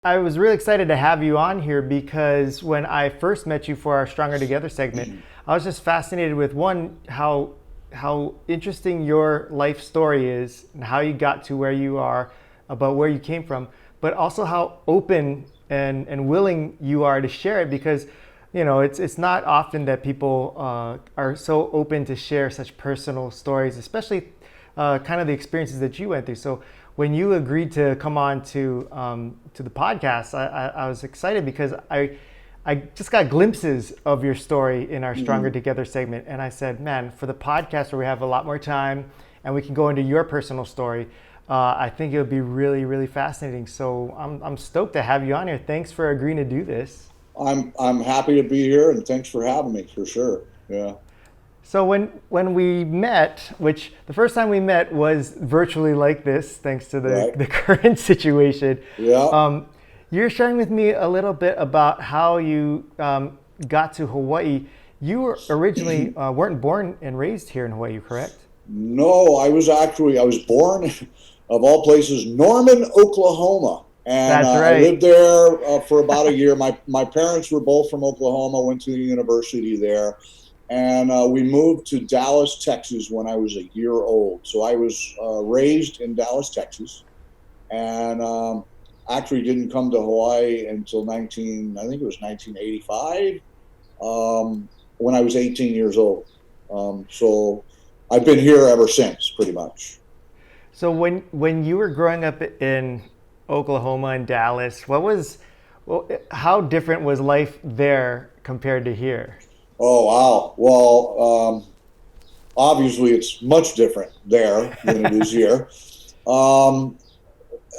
I was really excited to have you on here because when I first met you for our Stronger Together segment, I was just fascinated with one, how interesting your life story is and how you got to where you are, about where you came from, but also how open and willing you are to share it because it's not often that people are so open to share such personal stories, especially kind of the experiences that you went through. So when you agreed to come on to the podcast, I was excited because I just got glimpses of your story in our Stronger Mhm. Together segment, and I said, man, for the podcast where we have a lot more time and we can go into your personal story, I think it would be really, really fascinating. So I'm stoked to have you on here. Thanks for agreeing to do this. I'm happy to be here, and thanks for having me for sure. Yeah, So when we met, which the first time we met was virtually like this, thanks to the, right. the current situation, Yeah. um, you're sharing with me a little bit about how you got to Hawaii. You were originally weren't born and raised here in Hawaii, correct? No, I was born of all places, Norman, Oklahoma, and That's I lived right. there for about a year. My parents were both from Oklahoma, went to the university there, and we moved to Dallas, Texas when I was a year old. So I was raised in Dallas, Texas, and actually didn't come to Hawaii until 19, I think it was 1985, when I was 18 years old. So I've been here ever since, pretty much. So when you were growing up in Oklahoma and Dallas, how different was life there compared to here? Oh wow! Well, obviously it's much different there than it is here. Um,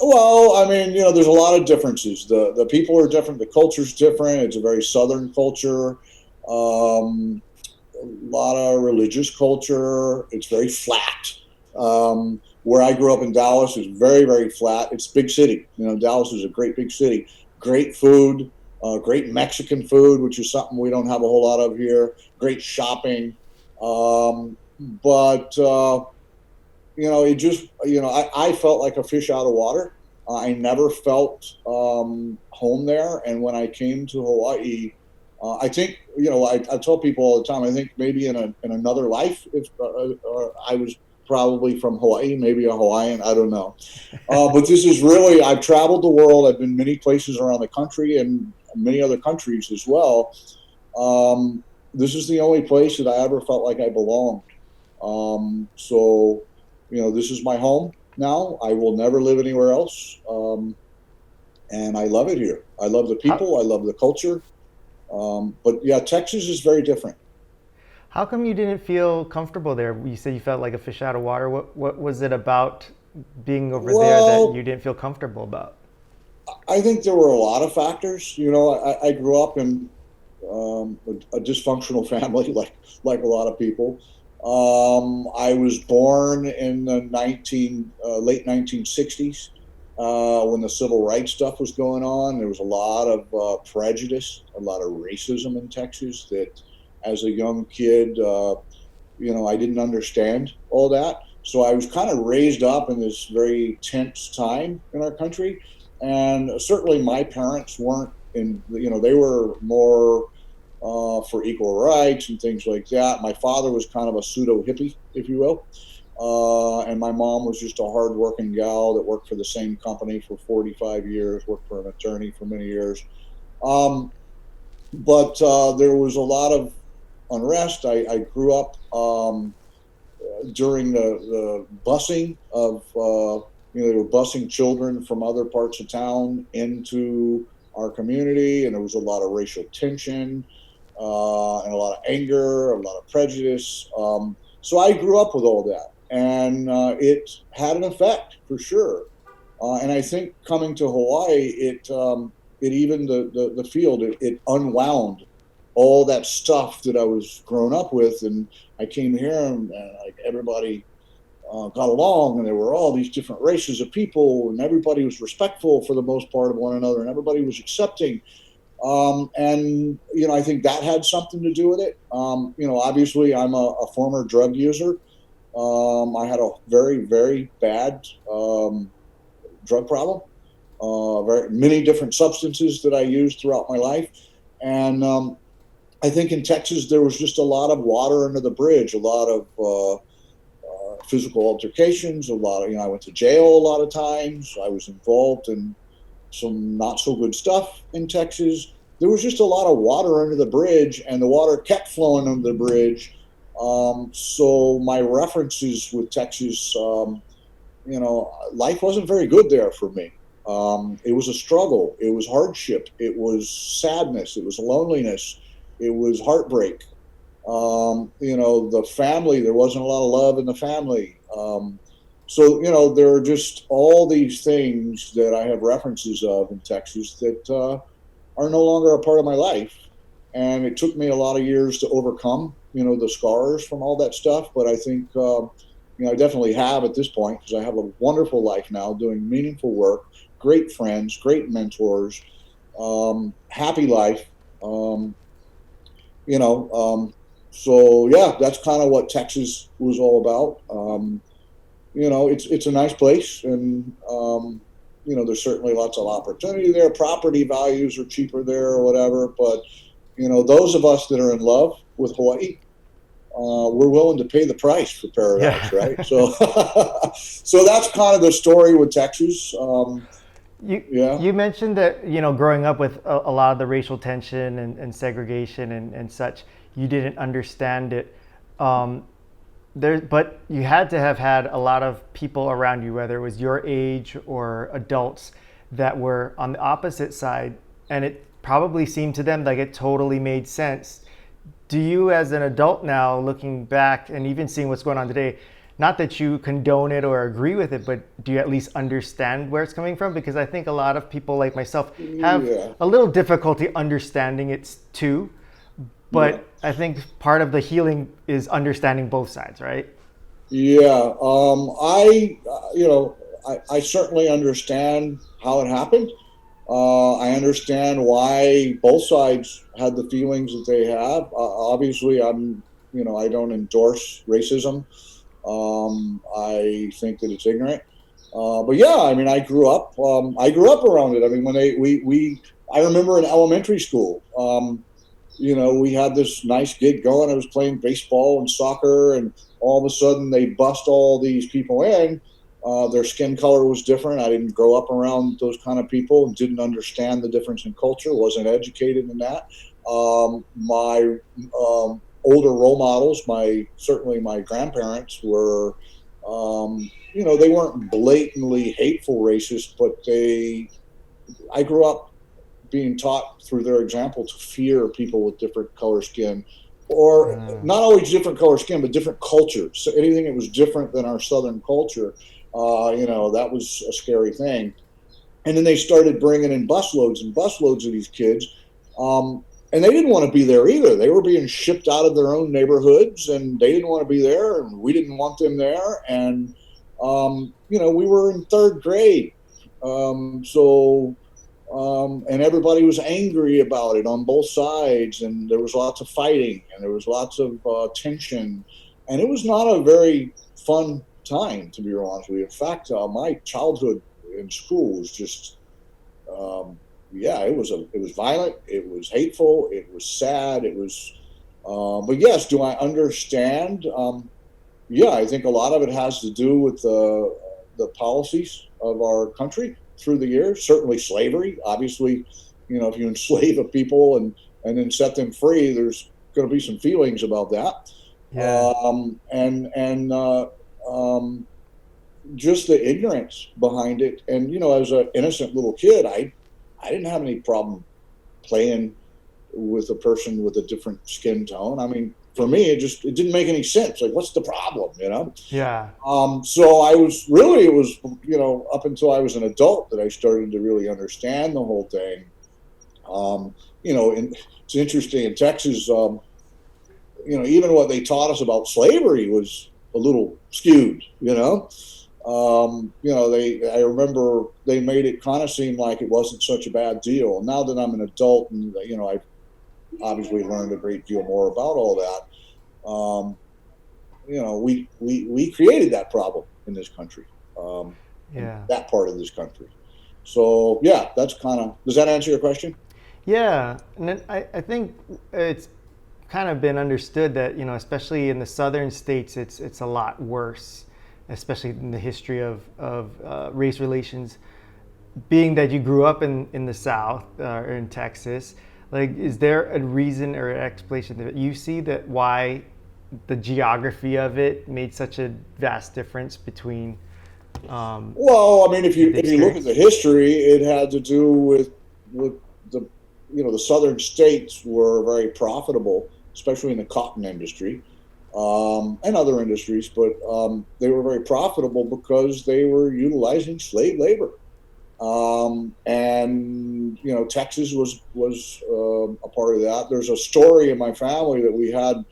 well, I mean, there's a lot of differences. The people are different. The culture's different. It's a very southern culture. Um, a lot of religious culture. It's very flat. Where I grew up in Dallas is very, very flat. It's a big city. Dallas is a great big city. Great food, great Mexican food, which is something we don't have a whole lot of here. Great shopping. But it just, I felt like a fish out of water. I never felt home there. And when I came to Hawaii, I think, I tell people all the time, I think maybe in another life, if I was probably from Hawaii, maybe a Hawaiian, I don't know. But this is really, I've traveled the world. I've been many places around the country and many other countries as well. This is the only place that I ever felt like I belonged. So, this is my home now. I will never live anywhere else. And I love it here. I love the How people. I love the culture. But yeah, Texas is very different. How come you didn't feel comfortable there? You said you felt like a fish out of water. What was it about being over there that you Well, didn't feel comfortable about? I think there were a lot of factors. I grew up in a dysfunctional family, like a lot of people. I was born in the late 1960s, when the civil rights stuff was going on. There was a lot of prejudice, a lot of racism in Texas that, as a young kid, I didn't understand all that. So I was kind of raised up in this very tense time in our country. And certainly my parents weren't they were more for equal rights and things like that. My father was kind of a pseudo hippie, if you will. And my mom was just a hardworking gal that worked for the same company for 45 years, worked for an attorney for many years. Um, but there was a lot of unrest. I grew up during the busing of, they were busing children from other parts of town into our community, and there was a lot of racial tension, and a lot of anger, a lot of prejudice. So I grew up with all that, and it had an effect for sure. And I think coming to Hawaii, it even the field, it unwound all that stuff that I was grown up with, and I came here, and like everybody got along, and there were all these different races of people, and everybody was respectful for the most part of one another, and everybody was accepting. And I think that had something to do with it. Obviously, I'm a former drug user. I had a very, very bad drug problem. very many different substances that I used throughout my life. And I think in Texas there was just a lot of water under the bridge, a lot of physical altercations, a lot of, I went to jail a lot of times. I was involved in some not so good stuff in Texas. There was just a lot of water under the bridge, and the water kept flowing under the bridge. So my references with Texas, life wasn't very good there for me. It was a struggle. It was hardship. It was sadness. It was loneliness. It was heartbreak. The family, there wasn't a lot of love in the family. So there are just all these things that I have references of in Texas that are no longer a part of my life. And it took me a lot of years to overcome, the scars from all that stuff. But I think, I definitely have at this point, because I have a wonderful life now doing meaningful work, great friends, great mentors, happy life. Um, you know, um, so yeah, that's kind of what Texas was all about. It's a nice place, and there's certainly lots of opportunity there. Property values are cheaper there, or whatever. But those of us that are in love with Hawaii, we're willing to pay the price for paradise, Yeah. right? So, so that's kind of the story with Texas. You Yeah, you mentioned that growing up with a lot of the racial tension and segregation and such, you didn't understand it. Um, but you had to have had a lot of people around you, whether it was your age or adults, that were on the opposite side, and it probably seemed to them like it totally made sense. Do you, as an adult now, looking back and even seeing what's going on today, not that you condone it or agree with it, but do you at least understand where it's coming from? Because I think a lot of people like myself have yeah, a little difficulty understanding it too. yeah. But I think part of the healing is understanding both sides, right? Yeah, I certainly understand how it happened. I understand why both sides had the feelings that they have. Obviously, I don't endorse racism. I think that it's ignorant. But yeah, I mean, I grew up around it. I mean, when I remember in elementary school, we had this nice gig going. I was playing baseball and soccer, and all of a sudden they bust all these people in. Their skin color was different. I didn't grow up around those kind of people and didn't understand the difference in culture, wasn't educated in that. My older role models, certainly my grandparents were, they weren't blatantly hateful racists, but I grew up being taught through their example to fear people with different color skin, or not always different color skin, but different cultures. So anything that was different than our Southern culture, that was a scary thing. And then they started bringing in busloads and busloads of these kids. And they didn't want to be there either. They were being shipped out of their own neighborhoods, and they didn't want to be there, and we didn't want them there. And we were in third grade, and everybody was angry about it on both sides, and there was lots of fighting, and there was lots of tension, and it was not a very fun time, to be honest with you. In fact, my childhood in school was just, yeah, it was violent, it was hateful, it was sad, it was. But yes, do I understand? Yeah, I think a lot of it has to do with the policies of our country through the years. Certainly, slavery. Obviously, if you enslave a people and then set them free, there's going to be some feelings about that. Yeah. And just the ignorance behind it. And as an innocent little kid, I didn't have any problem playing with a person with a different skin tone. I mean, for me, it didn't make any sense. Like, what's the problem? Yeah. So I was really, it was, up until I was an adult that I started to really understand the whole thing. And it's interesting in Texas, even what they taught us about slavery was a little skewed. I remember they made it kind of seem like it wasn't such a bad deal. Now that I'm an adult and, I've obviously learned a great deal more about all that. We created that problem in this country, in Yeah. that part of this country. So yeah, that's kind of, does that answer your question? Yeah, and then I think it's kind of been understood that, especially in the southern states, it's a lot worse, especially in the history of race relations. Being that you grew up in the South or in Texas, like, is there a reason or an explanation that you see that why the geography of it made such a vast difference between um, Well, I mean, if you the if you look at experience? the history, it had to do with the the southern states were very profitable, especially in the cotton industry, and other industries. But they were very profitable because they were utilizing slave labor. And Texas was a part of that. There's a story in my family that we had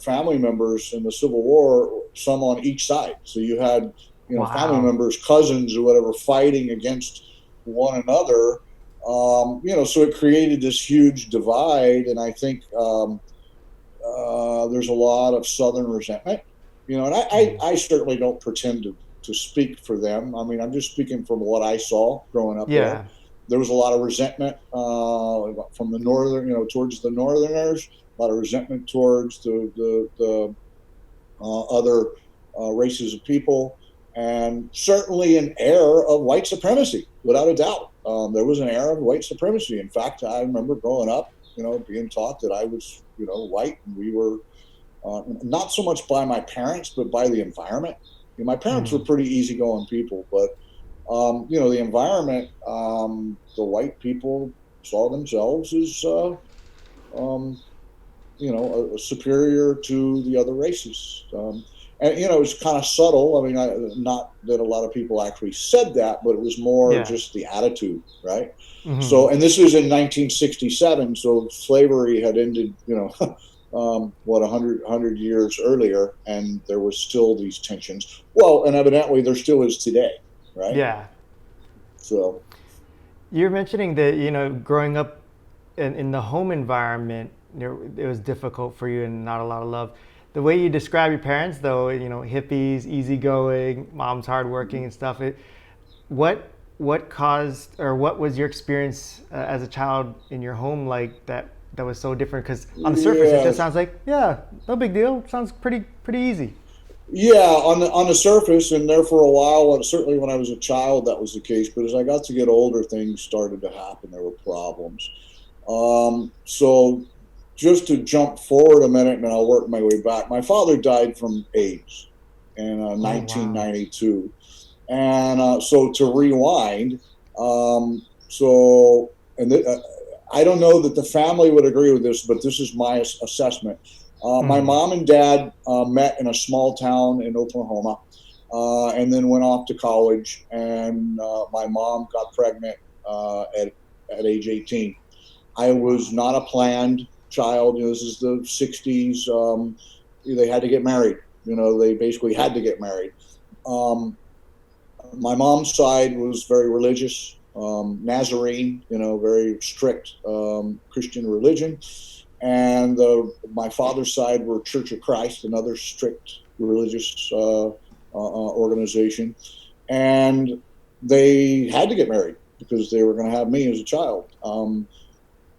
family members in the Civil War, some on each side. So you had, family Wow. members, cousins, or whatever, fighting against one another. So it created this huge divide, and I think there's a lot of Southern resentment. And I certainly don't pretend to speak for them. I mean, I'm just speaking from what I saw growing up there. Yeah. There was a lot of resentment from the northern, towards the Northerners. A lot of resentment towards the other races of people, and certainly an air of white supremacy, without a doubt. There was an air of white supremacy. In fact, I remember growing up, being taught that I was, white, and we were not so much by my parents, but by the environment. My parents were Mhm. pretty easygoing people, but the environment, the white people saw themselves as um, superior to the other races. And it's kind of subtle. I mean, not that a lot of people actually said that, but it was more Yeah. just the attitude, right? Hmm. So, and this was in 1967, so slavery had ended, what, 100 years earlier, and there was still these tensions. Well, and evidently there still is today, right? Yeah. So, You're mentioning that, growing up in the home environment, it was difficult for you and not a lot of love. The way you describe your parents, though, hippies, easygoing, mom's hardworking and stuff. What what caused, or what was your experience as a child in your home like that was so different? Because on the surface, it yeah, just sounds like, yeah, no big deal. Sounds pretty easy. yeah, on the surface, and there for a while, and certainly when I was a child, that was the case. But as I got to get older, things started to happen. There were problems. So just to jump forward a minute, and I'll work my way back. My father died from AIDS in Oh wow. 1992, and so to rewind, so and I don't know that the family would agree with this, but this is my assessment. My Mm. mom and dad met in a small town in Oklahoma, and then went off to college. And my mom got pregnant at age 18. I was Wow. not a planned child. This is the 60s. They had to get married. They basically had to get married. Um, my mom's side was very religious, Nazarene, very strict Christian religion. And my father's side were Church of Christ, another strict religious organization. And they had to get married because they were going to have me as a child.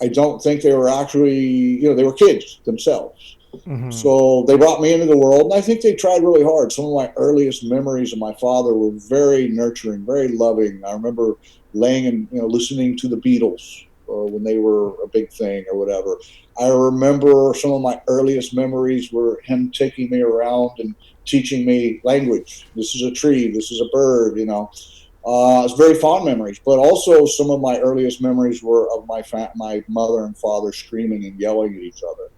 I don't think they were actually, they were kids themselves. Hmm. So they brought me into the world, and I think they tried really hard. Some of my earliest memories of my father were very nurturing, very loving. I remember laying and listening to the Beatles when they were a big thing or whatever. I remember some of my earliest memories were him taking me around and teaching me language. This is a tree. This is a bird. It's very fond memories, but also some of my earliest memories were of my mother and father screaming and yelling at each other.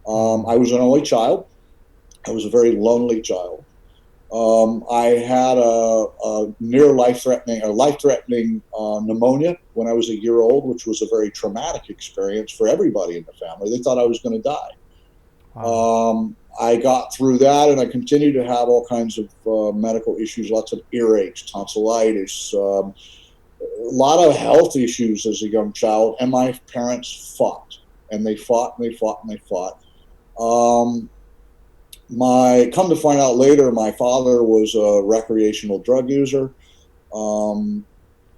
I Mm. was an only child. I was a very lonely child. I had a near life-threatening pneumonia when I was a year old, which was a very traumatic experience for everybody in the family. They thought I was going to die. Wow. I got through that, and I continued to have all kinds of medical issues, lots of earaches, tonsillitis, a lot of health issues as a young child. And my parents fought, and they fought, and they fought, and they fought. Um, my come to find out later, my father was a recreational drug user. Um,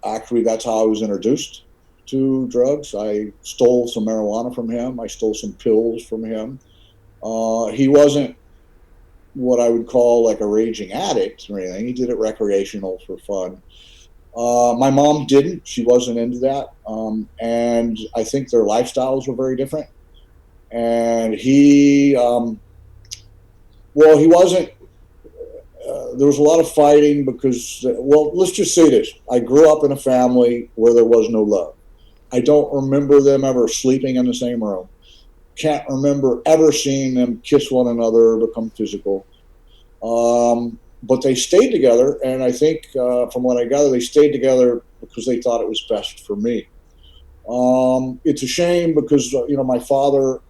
Actually, that's how I was introduced to drugs. I stole some marijuana from him. I stole some pills from him. He wasn't what I would call like a raging addict or anything. He did it recreational for fun. My mom didn't. She wasn't into that. And I think their lifestyles were very different. And well, he wasn't. There was a lot of fighting because, well, let's just say this. I grew up in a family where there was no love. I don't remember them ever sleeping in the same room. Can't remember ever seeing them kiss one another or become physical. But they stayed together, and I think, from what I gather, they stayed together because they thought it was best for me. It's a shame because my father,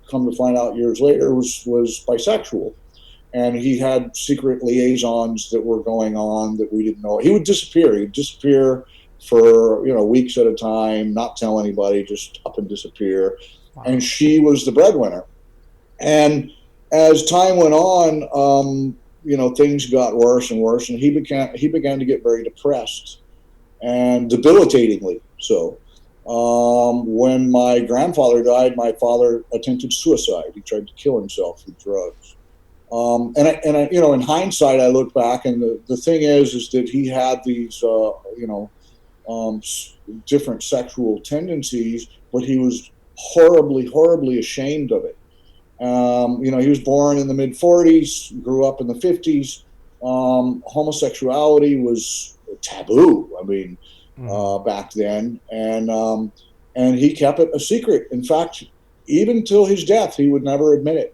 come to find out years later, was bisexual, and he had secret liaisons that were going on that we didn't know. He would disappear. He'd disappear for weeks at a time, not tell anybody, just up and disappear. And Wow. she was the breadwinner. And as time went on, things got worse and worse, and he began to get very depressed and debilitatingly so. When my grandfather died, my father attempted suicide. He tried to kill himself with drugs. In hindsight, I look back, and the thing is that he had these, um, different sexual tendencies, but he was horribly, horribly ashamed of it. He was born in the mid 40s, grew up in the 50s. Homosexuality was taboo. I mean, Hmm. back then, and he kept it a secret. In fact, even till his death, he would never admit it.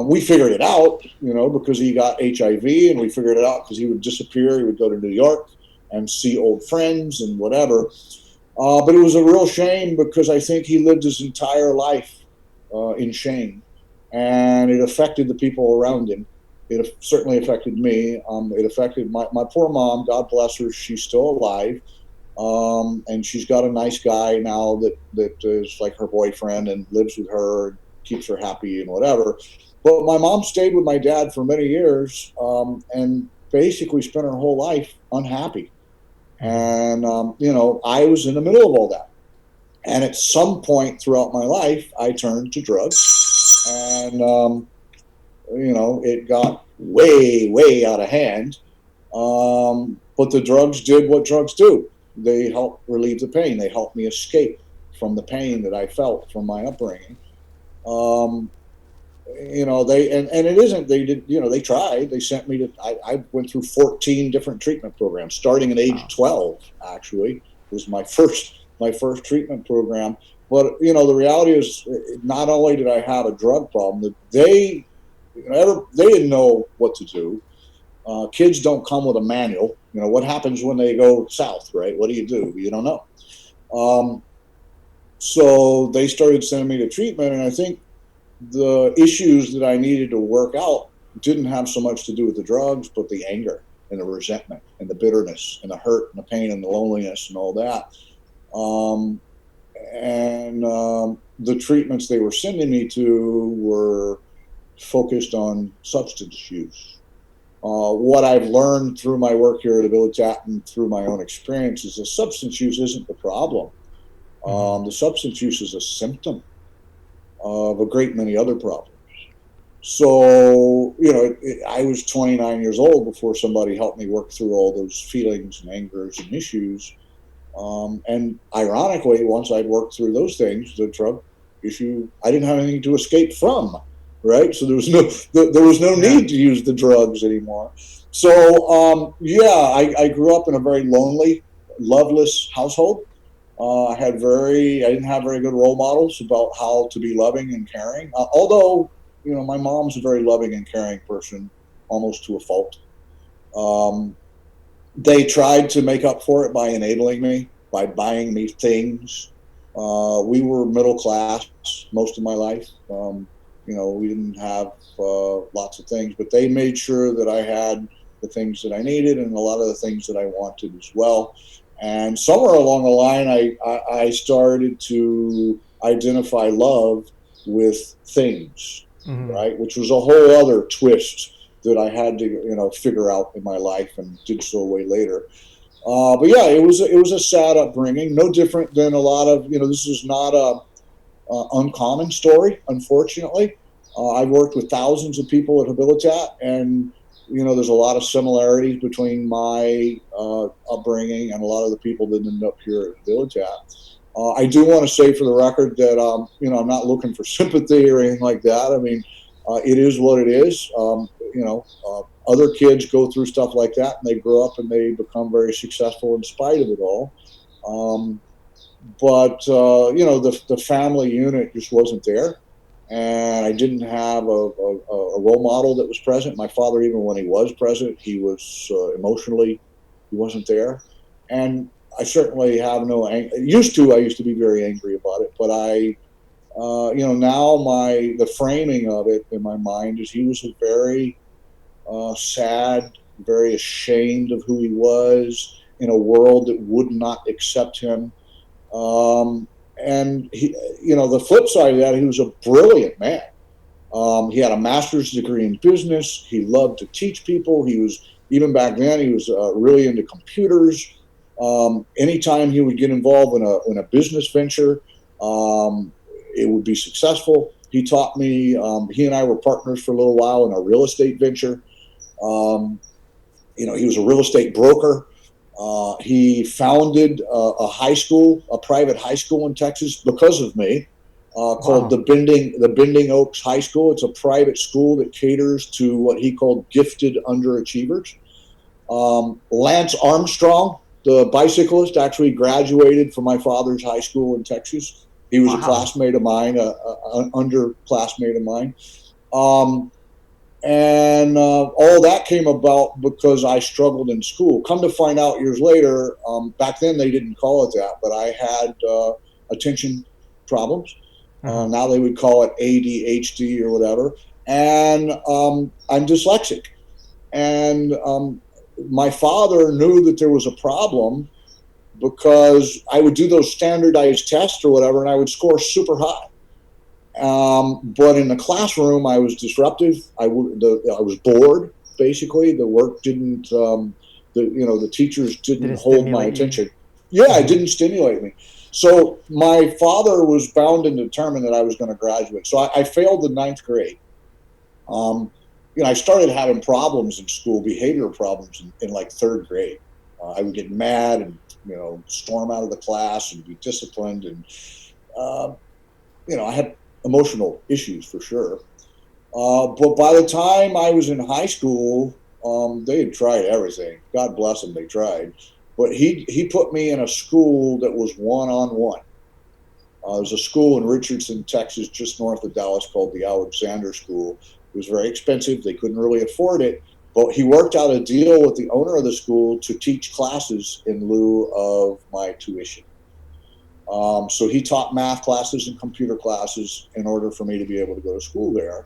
We figured it out, because he got HIV, and we figured it out because he would disappear. He would go to New York and see old friends and whatever. But it was a real shame because I think he lived his entire life in shame, and it affected the people around him. It certainly affected me. It affected my poor mom. God bless her. She's still alive, and she's got a nice guy now that is like her boyfriend and lives with her, keeps her happy and whatever. But my mom stayed with my dad for many years, and basically spent her whole life unhappy. Hmm. And I was in the middle of all that. And at some point throughout my life, I turned to drugs, and it got way, way out of hand. But the drugs did what drugs do. They helped relieve the pain. They helped me escape from the pain that I felt from my upbringing. Um, they and it isn't they did they tried. They sent me to I went through 14 different treatment programs starting at age Wow. 12. Actually, was my first treatment program. But the reality is, not only did I have a drug problem, that they didn't know what to do. Kids don't come with a manual. What happens when they go south, right? What do? You don't know. Um, so they started sending me to treatment, and I think the issues that I needed to work out didn't have so much to do with the drugs, but the anger and the resentment and the bitterness and the hurt and the pain and the loneliness and all that. Um, and the treatments they were sending me to were focused on substance use. What I've learned through my work here at Habilitat and through my own experience is that substance use isn't the problem. Hmm. The substance use is a symptom of a great many other problems. So, I was 29 years old before somebody helped me work through all those feelings and angers and issues. And ironically, once I'd worked through those things, the drug issue, I didn't have anything to escape from, right? So there was no Yeah. need to use the drugs anymore. So, yeah, I grew up in a very lonely, loveless household. I didn't have very good role models about how to be loving and caring. Although, my mom's a very loving and caring person, almost to a fault. Um, they tried to make up for it by enabling me, by buying me things. We were middle class most of my life. We didn't have lots of things, but they made sure that I had the things that I needed and a lot of the things that I wanted as well. And somewhere along the line, I started to identify love with things, Hmm. right? Which was a whole other twist that I had to, figure out in my life, and did so way later. But yeah, it was a sad upbringing, no different than a lot of, this is not a uncommon story, unfortunately. I've worked with thousands of people at Habilitat, and there's a lot of similarities between my upbringing and a lot of the people that end up here at Habilitat. I do want to say for the record that I'm not looking for sympathy or anything like that. I mean, it is what it is. Other kids go through stuff like that, and they grow up and they become very successful in spite of it all. Um, but the family unit just wasn't there, and I didn't have a role model that was present. My father, even when he was present, he was emotionally, he wasn't there, and I certainly have no used to. I used to be very angry about it, but now the framing of it in my mind is he was a very sad, very ashamed of who he was in a world that would not accept him. And the flip side of that, he was a brilliant man. He had a master's degree in business. He loved to teach people. He was, even back then, he was really into computers. Anytime he would get involved in a business venture, it would be successful. He taught me. He and I were partners for a little while in a real estate venture. Um, he was a real estate broker. He founded a high school, a private high school in Texas because of me, called Wow. the Bending Oaks High School. It's a private school that caters to what he called gifted underachievers. Lance Armstrong, the bicyclist, actually graduated from my father's high school in Texas. He was a Wow. classmate of mine, an underclassmate of mine. Um, and all that came about because I struggled in school. Come to find out years later, back then they didn't call it that, but I had attention problems. Hmm. Now they would call it ADHD or whatever. And I'm dyslexic. And my father knew that there was a problem because I would do those standardized tests or whatever, and I would score super high. But in the classroom, I was disruptive. I was bored. Basically, the work didn't. The teachers Did didn't it hold my stimulate you? attention. Yeah, it Hmm. didn't stimulate me. So my father was bound and determined that I was going to graduate. So I failed the ninth grade. Um, I started having problems in school, behavioral problems in like third grade. I would get mad and storm out of the class and be disciplined, and uh, I had emotional issues for sure. But by the time I was in high school, they had tried everything. God bless them, they tried. But he put me in a school that was one on one. There's a school in Richardson, Texas, just north of Dallas called the Alexander School. It was very expensive. They couldn't really afford it. But he worked out a deal with the owner of the school to teach classes in lieu of my tuition. So he taught math classes and computer classes in order for me to be able to go to school there.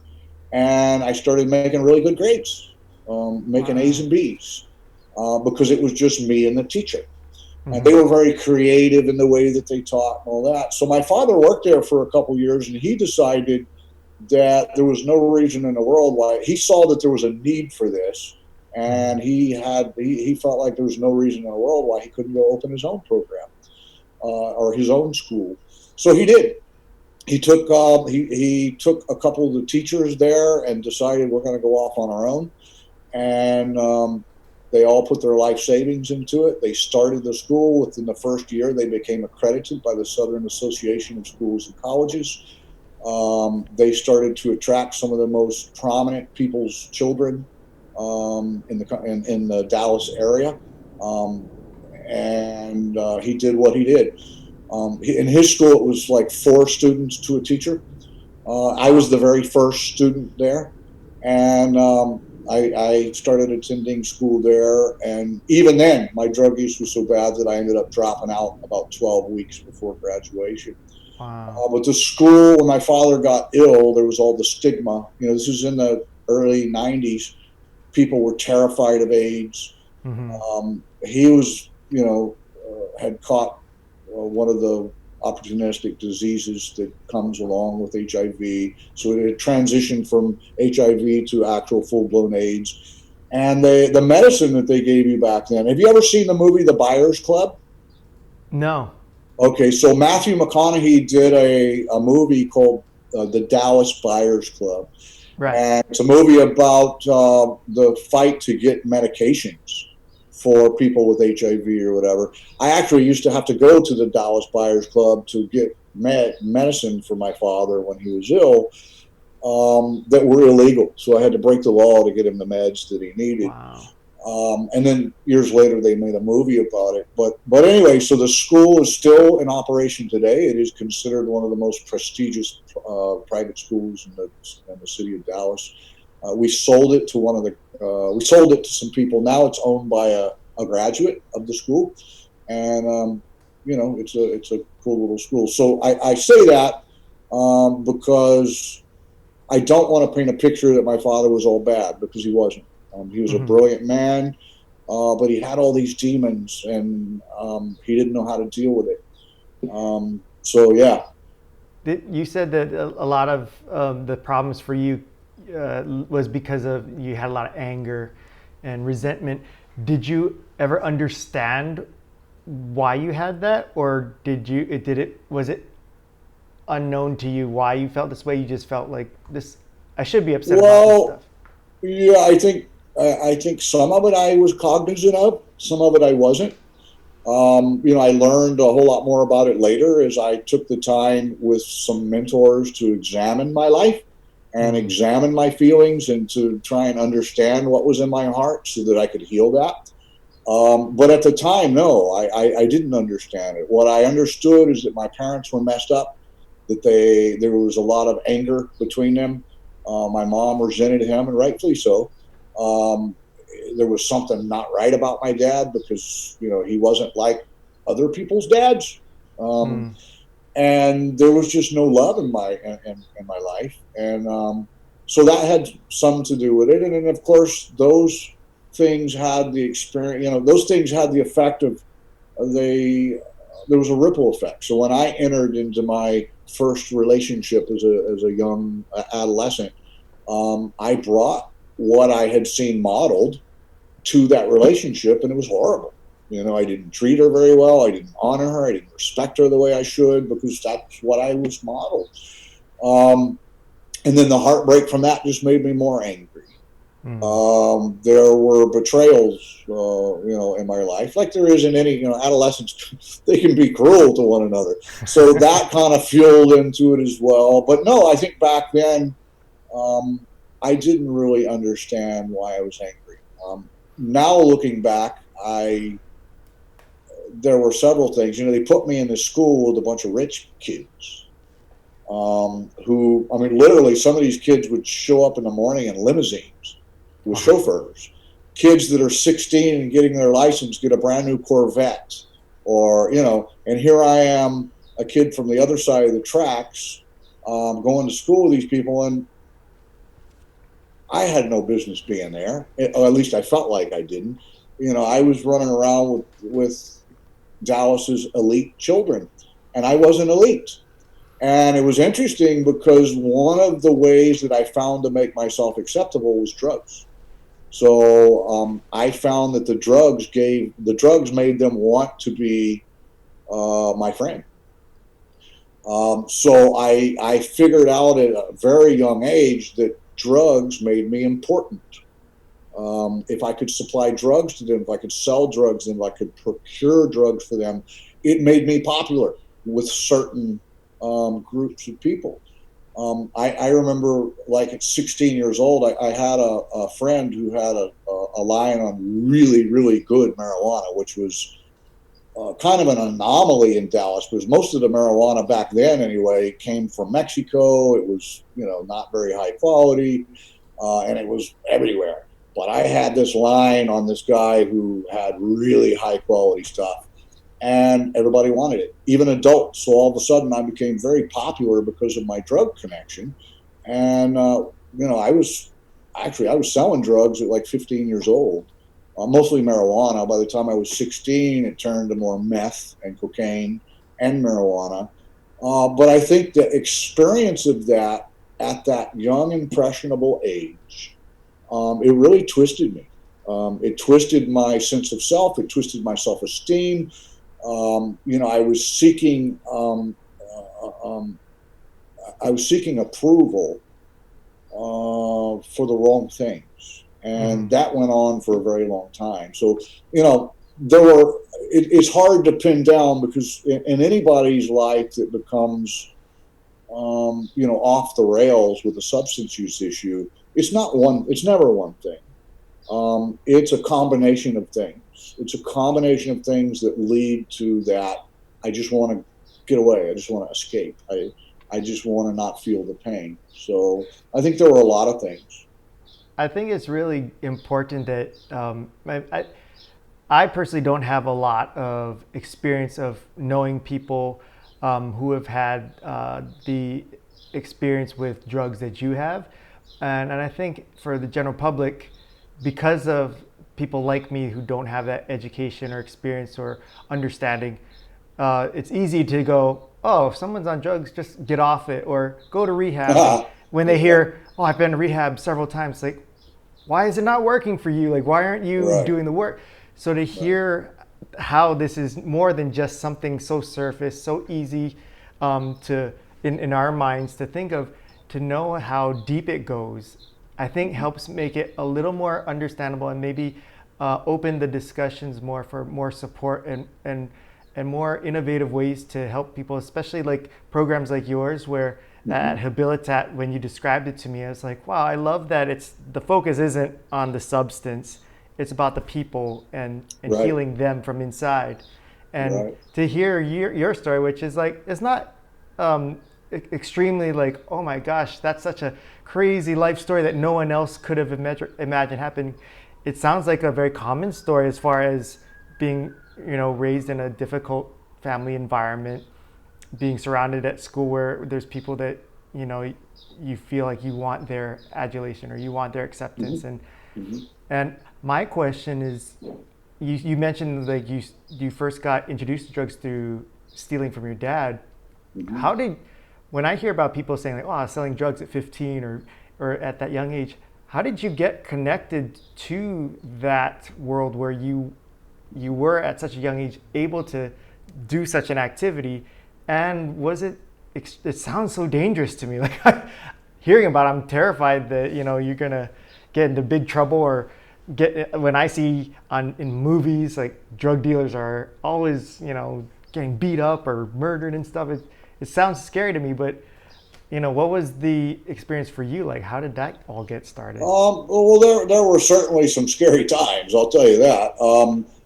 And I started making really good grades, making A's Wow. and B's, because it was just me and the teacher. And Hmm. they were very creative in the way that they taught and all that. So my father worked there for a couple of years, and he decided that there was no reason in the world why. He saw that there was a need for this, Hmm. and he felt like there was no reason in the world why he couldn't go open his own program or his own school. So he did. He took a couple of the teachers there and decided we're going to go off on our own. And they all put their life savings into it. They started the school. Within the first year, they became accredited by the Southern Association of Schools and Colleges. They started to attract some of the most prominent people's children in the Dallas area. Um, and he did what he did. In his school, it was like 4 students to a teacher. I was Wow. the very first student there, and I started attending school there. And even then, my drug use was so bad that I ended up dropping out about 12 weeks before graduation. Wow. But the school, when my father got ill, there was all the stigma. This was in the early 90s. People were terrified of AIDS. Hmm. He was, had caught one of the opportunistic diseases that comes along with HIV. So it had transitioned from HIV to actual full blown AIDS. And the medicine that they gave you back then. Have you ever seen the movie The Buyers Club? No. Okay, so Matthew McConaughey did a movie called The Dallas Buyers Club. Right. And it's a movie about the fight to get medications for people with HIV or whatever. I actually used to have to go to the Dallas Buyers Club to get medicine for my father when he was ill, that were illegal. So I had to break the law to get him the meds that he needed. Wow. And then years later, they made a movie about it. But anyway, so the school is still in operation today. It is considered one of the most prestigious private schools in the city of Dallas. We sold it to we sold it to some people. Now it's owned by a graduate of the school, and it's a cool little school. So I say that because I don't want to paint a picture that my father was all bad, because he wasn't. He was a Hmm. brilliant man, but he had all these demons, and he didn't know how to deal with it. So yeah. You said that a lot of the problems for you was because of you had a lot of anger and resentment. Did you ever understand why you had that, or was it unknown to you why you felt this way? You just felt like this. I should be upset about this Well, stuff. yeah, I think some of it I was cognizant of, some of it I wasn't. I learned a whole lot more about it later as I took the time with some mentors to examine my life and Hmm. examine my feelings and to try and understand what was in my heart so that I could heal that. But at the time, no, I didn't understand it. What I understood is that my parents were messed up, that there was a lot of anger between them. My mom resented him, and rightfully so. Um, there was something not right about my dad, because he wasn't like other people's dads, um, Hmm. and there was just no love in my life, and so that had some to do with it. And then of course those things had the experience. Those things had the effect of they. There was a ripple effect. So when I entered into my first relationship as a young adolescent, I brought what I had seen modeled to that relationship, and it was horrible. I didn't treat her very well. I didn't honor her. I didn't respect her the way I should, because that's what I was modeled. Um, and then the heartbreak from that just made me more angry. Hmm. There were betrayals, in my life, like there is in any, adolescents. They can be cruel to one another. So that kind of fueled into it as well. But no, I think back then, um, I didn't really understand why I was angry. Now looking back, I there were several things. They put me in this school with a bunch of rich kids, who, I mean, literally, some of these kids would show up in the morning in limousines with Wow. chauffeurs. Kids that are 16 and getting their license get a brand new Corvette, and here I am, a kid from the other side of the tracks, going to school with these people, and I had no business being there, or at least I felt like I didn't. I was running around with Dallas's elite children, and I wasn't elite. And it was interesting because one of the ways that I found to make myself acceptable was drugs. So I found that the drugs made them want to be my friend. So I figured out at a very young age that drugs made me important. If I could supply drugs to them, if I could sell drugs to them, if I could procure drugs for them, it made me popular with certain groups of people. I remember, like, at 16 years old, I had a friend who had a line on really, really good marijuana, which was kind of an anomaly in Dallas, because most of the marijuana back then, anyway, came from Mexico. It was, not very high quality, and it was everywhere. But I had this line on this guy who had really high quality stuff, and everybody wanted it, even adults. So all of a sudden, I became very popular because of my drug connection, and I was selling drugs at like 15 years old, mostly marijuana. By the time I was 16, it turned to more meth and cocaine and marijuana. But I think the experience of that at that young, impressionable age, it really twisted me. It twisted my sense of self. It twisted my self-esteem. I was seeking approval for the wrong things, Mm-hmm. and that went on for a very long time. So, there were. It's hard to pin down because in anybody's life that becomes, off the rails with a substance use issue, it's not one. It's never one thing. It's a combination of things. It's a combination of things that lead to that. I just want to get away. I just want to escape. I just want to not feel the pain. So I think there were a lot of things. I think it's really important that I personally don't have a lot of experience of knowing people who have had the experience with drugs that you have. And I think for the general public, because of people like me who don't have that education or experience or understanding, it's easy to go, oh, if someone's on drugs, just get off it or go to rehab. And when they Yeah, hear, oh, I've been to rehab several times, like, why is it not working for you? Like, why aren't you right, doing the work? So to right. hear how this is more than just something so surface, so easy to in our minds to think of, to know how deep it goes, I think Mhm. helps make it a little more understandable and maybe open the discussions more for more support and more innovative ways to help people, especially like programs like yours, where at Mhm. Habilitat, when you described it to me, I was like, wow, I love that it's the focus isn't on the substance, it's about the people and Right, healing them from inside. And right. to hear your story, which is like, it's not um, extremely like, oh my gosh, that's such a crazy life story that no one else could have imagined happening. It sounds like a very common story as far as being, raised in a difficult family environment, being surrounded at school where there's people that, you know, you feel like you want their adulation or you want their acceptance. Hmm. And Hmm. and my question is, you mentioned like you first got introduced to drugs through stealing from your dad. Hmm. How did, when I hear about people saying like, oh, I was selling drugs at 15 or at that young age, how did you get connected to that world where you were at such a young age able to do such an activity? And was it, it sounds so dangerous to me. Like hearing about it, I'm terrified that, you're going to get into big trouble or get, when I see on in movies like drug dealers are always, getting beat up or murdered and stuff. It sounds scary to me, but what was the experience for you? Like, how did that all get started? Well, there were certainly some scary times. I'll tell you that.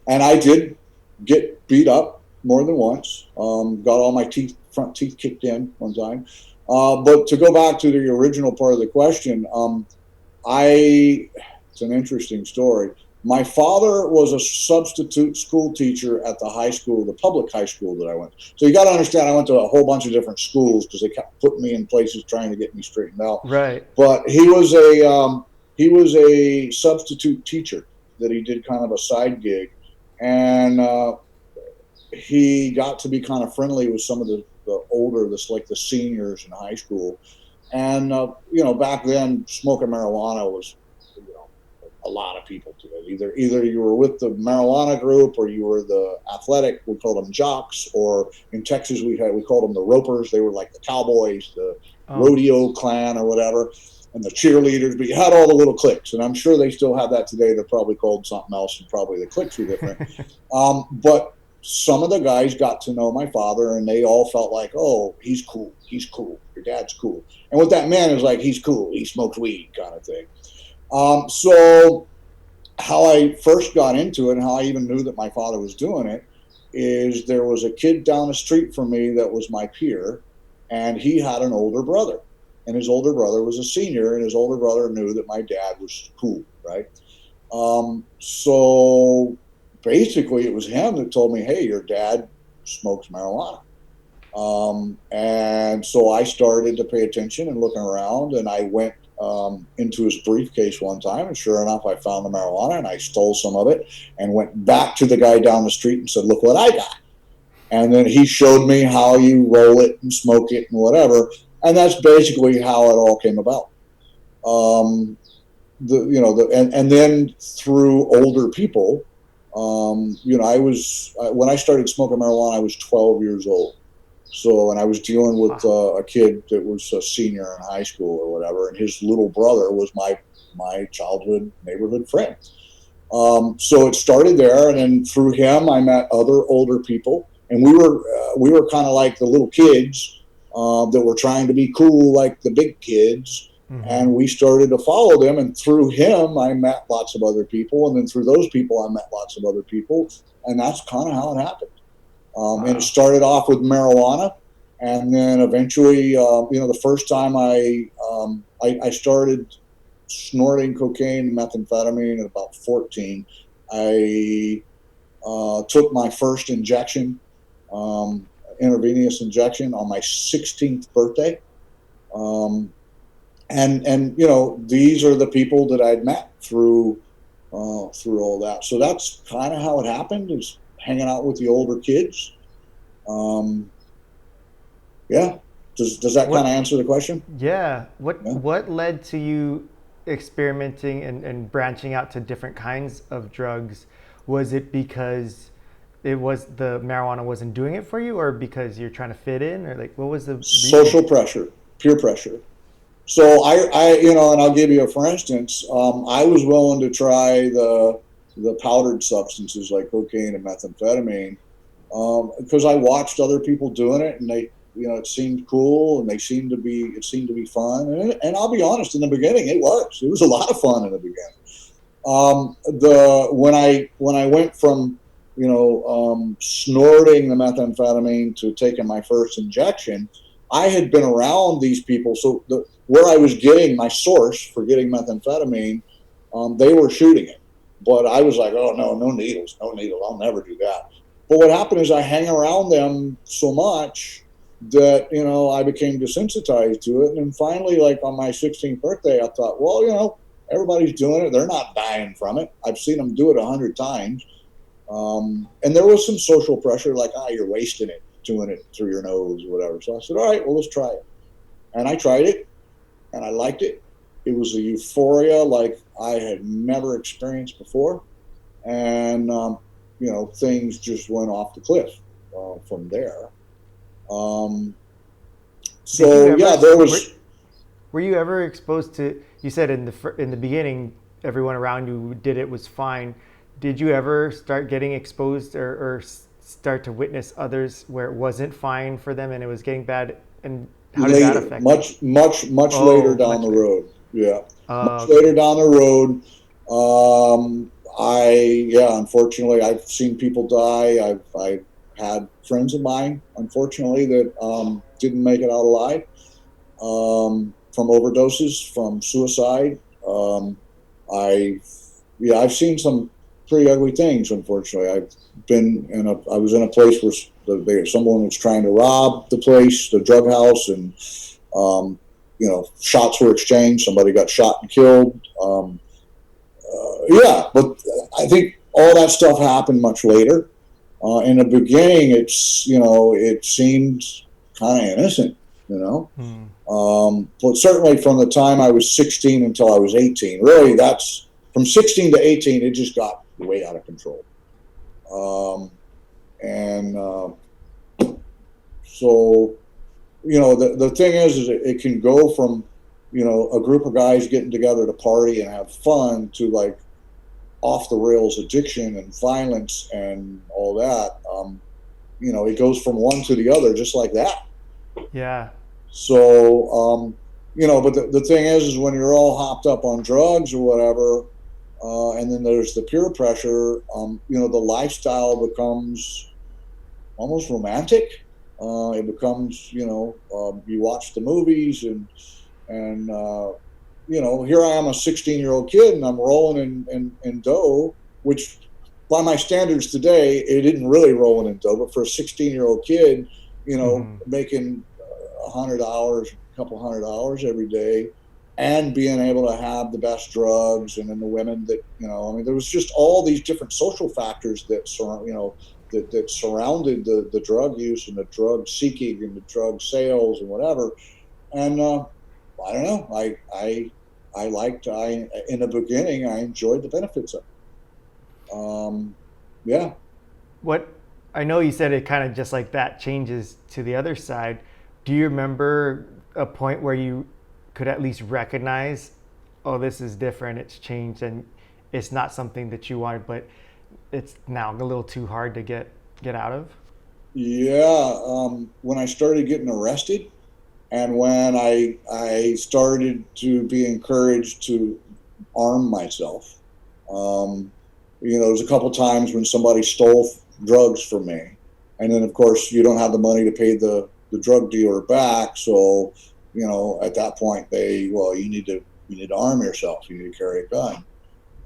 And I did get beat up more than once. Got all my front teeth kicked in one time. But to go back to the original part of the question, I it's an interesting story. My father was a substitute school teacher at the high school, the public high school that I went to. So you got to understand, I went to a whole bunch of different schools because they kept putting me in places trying to get me straightened out. Right. But he was a substitute teacher that he did kind of a side gig, and he got to be kind of friendly with some of the older, this like the seniors in high school. And back then, smoking marijuana was, a lot of people did it. Either you were with the marijuana group or you were the athletic. We called them jocks, or in Texas we called them the ropers. They were like the cowboys, the Oh, rodeo clan or whatever, and the cheerleaders. But you had all the little cliques, and I'm sure they still have that today. They're probably called something else, and probably the cliques were different. But some of the guys got to know my father, and they all felt like, oh, he's cool. He's cool. Your dad's cool. And what that meant is like, he's cool. He smokes weed, kind of thing. So how I first got into it and how I even knew that my father was doing it is there was a kid down the street from me that was my peer, and he had an older brother. And his older brother was a senior, and his older brother knew that my dad was cool, right? So basically, it was him that told me, hey, your dad smokes marijuana. And so I started to pay attention and looking around, and I went into his briefcase one time, and sure enough, I found the marijuana, and I stole some of it and went back to the guy down the street and said, look what I got. And then he showed me how you roll it and smoke it and whatever. And that's basically how it all came about. Um, and then through older people, when I started smoking marijuana, I was 12 years old. So, and I was dealing with Wow. a kid that was a senior in high school or whatever, and his little brother was my childhood neighborhood friend. So it started there, and then through him, I met other older people, and we were kind of like the little kids that were trying to be cool, like the big kids. Mm-hmm. And we started to follow them, and through him, I met lots of other people, and then through those people, I met lots of other people, and that's kind of how it happened. And it Wow. started off with marijuana, and then eventually, the first time I started snorting cocaine and methamphetamine at about 14. I took my first injection, um, intravenous injection, on my 16th birthday. Um, and these are the people that I'd met through all that. So that's kind of how it happened, is hanging out with the older kids. Um, yeah. Does that kind What? of answer the question? Yeah. What? Yeah. What led to you experimenting and branching out to different kinds of drugs? Was it because it was the marijuana wasn't doing it for you, or because you're trying to fit in, or like what was the reason? Social pressure, peer pressure. So and I'll give you a for instance. I was willing to try the powdered substances like cocaine and methamphetamine because I watched other people doing it, and it seemed cool, and it seemed to be fun. And I'll be honest, in the beginning, it was a lot of fun in the beginning. The when I went from snorting the methamphetamine to taking my first injection, I had been around these people. So where I was getting my source for getting methamphetamine, they were shooting it, but I was like, oh no, no needles, no needles, I'll never do that. But what happened is I hang around them so much that I became desensitized to it, and then finally, like on my 16th birthday, I thought, well, everybody's doing it. They're not dying from it. I've seen them do it 100 times. And there was some social pressure, like, you're wasting it, doing it through your nose or whatever. So I said, all right, well, let's try it. And I tried it, and I liked it. It was a euphoria like I had never experienced before. And, things just went off the cliff from there. Um, Did you so, ever yeah, there was. were you ever exposed to? You said in the beginning, everyone around you did it was fine. Did you ever start getting exposed or start to witness others where it wasn't fine for them and it was getting bad? And how did that Later, affect you? much later Oh, down much the later. road. Yeah, Oh, much okay. later down the road. Yeah, unfortunately, I've seen people die. I've had friends of mine, unfortunately, that didn't make it out alive from overdoses, from suicide. I Yeah, I've seen some pretty ugly things. Unfortunately, I was in a place where someone was trying to rob the place, the drug house, and shots were exchanged. Somebody got shot and killed. Yeah, but I think all that stuff happened much later. In the beginning, it seemed kind of innocent, you know. Hmm. But certainly from the time I was 16 until I was 18, really, that's from 16 to 18, it just got way out of control. Um, and so, the thing is it can go from, a group of guys getting together to party and have fun to like off the rails addiction and violence and all that. It goes from one to the other just like that. Yeah. So, but the thing is when you're all hopped up on drugs or whatever, and then there's the peer pressure, the lifestyle becomes almost romantic. It becomes, you watch the movies and here I am, a 16-year-old kid, and I'm rolling in dough, which by my standards today, it didn't really rolling in dough, but for a 16-year-old kid, Hmm. making $100, a couple $100 every day, and being able to have the best drugs, and then the women that I mean, there was just all these different social factors that surrounded the drug use and the drug seeking and the drug sales and whatever. And I don't know, I I in the beginning I enjoyed the benefits of it. Yeah. What I know you said it kind of just like that changes to the other side. Do you remember a point where you could at least recognize, oh, this is different, it's changed, and it's not something that you wanted, but it's now a little too hard to get out of? Yeah. When I started getting arrested, and when I started to be encouraged to arm myself, um, there was a couple times when somebody stole drugs from me, and then of course you don't have the money to pay the drug dealer back. So at that point you need to arm yourself. You need to carry a gun.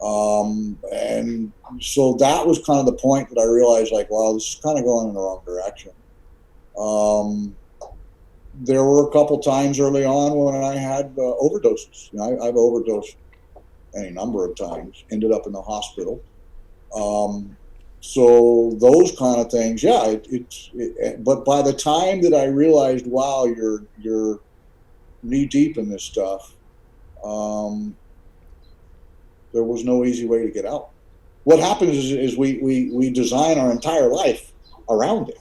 And so that was kind of the point that I realized, like, wow, this is kind of going in the wrong direction. Um, there were a couple times early on when I had overdoses. I've overdosed any number of times, ended up in the hospital. Um, so those kind of things, yeah. But by the time that I realized, wow, you're knee deep in this stuff, um, there was no easy way to get out. What happens is we design our entire life around it.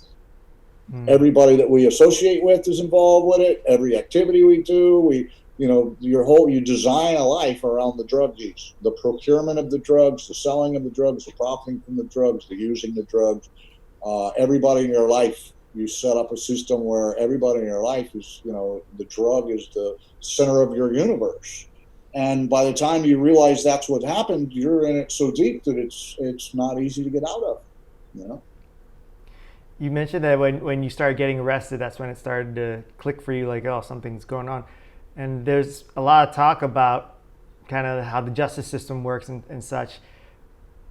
Mm. Everybody that we associate with is involved with it. Every activity we do, you design a life around the drug use, the procurement of the drugs, the selling of the drugs, the profiting from the drugs, the using the drugs. Everybody in your life, you set up a system where everybody in your life is, the drug is the center of your universe. And by the time you realize that's what happened, you're in it so deep that it's not easy to get out of. You know. You mentioned that when you started getting arrested, that's when it started to click for you, like, oh, something's going on. And there's a lot of talk about kind of how the justice system works and such.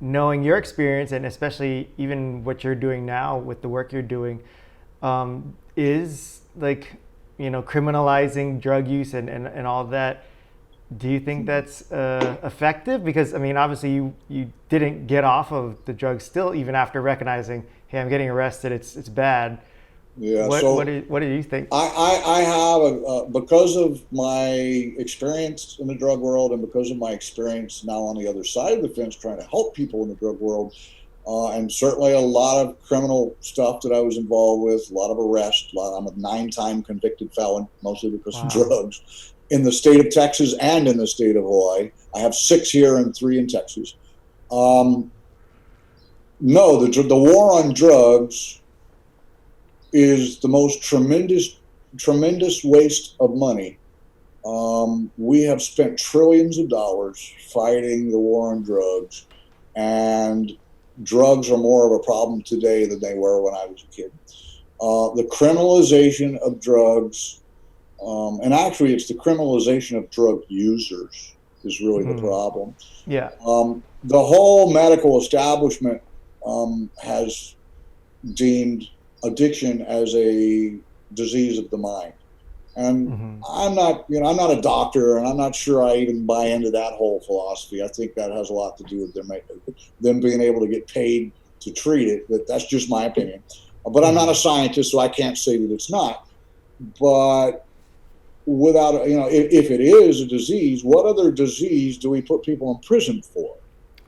Knowing your experience, and especially even what you're doing now with the work you're doing, is like, criminalizing drug use and all that. Do you think that's effective? Because I mean, obviously, you didn't get off of the drugs still, even after recognizing, hey, I'm getting arrested. It's bad. Yeah. What So what do you think? I have because of my experience in the drug world and because of my experience now on the other side of the fence trying to help people in the drug world, and certainly a lot of criminal stuff that I was involved with, a lot of arrests. I'm a 9-time convicted felon, mostly because of Wow. drugs, in the state of Texas and in the state of Hawaii. I have 6 here and 3 in Texas. Um, no, the war on drugs is the most tremendous waste of money. We have spent trillions of dollars fighting the war on drugs, and drugs are more of a problem today than they were when I was a kid. The criminalization of drugs, and actually, it's the criminalization of drug users is really the Mm. problem. Yeah. The whole medical establishment has deemed addiction as a disease of the mind. And Hmm. I'm not a doctor, and I'm not sure I even buy into that whole philosophy. I think that has a lot to do with them being able to get paid to treat it. But that's just my opinion. But I'm not a Hmm. scientist, so I can't say that it's not. But without, if it is a disease, what other disease do we put people in prison for?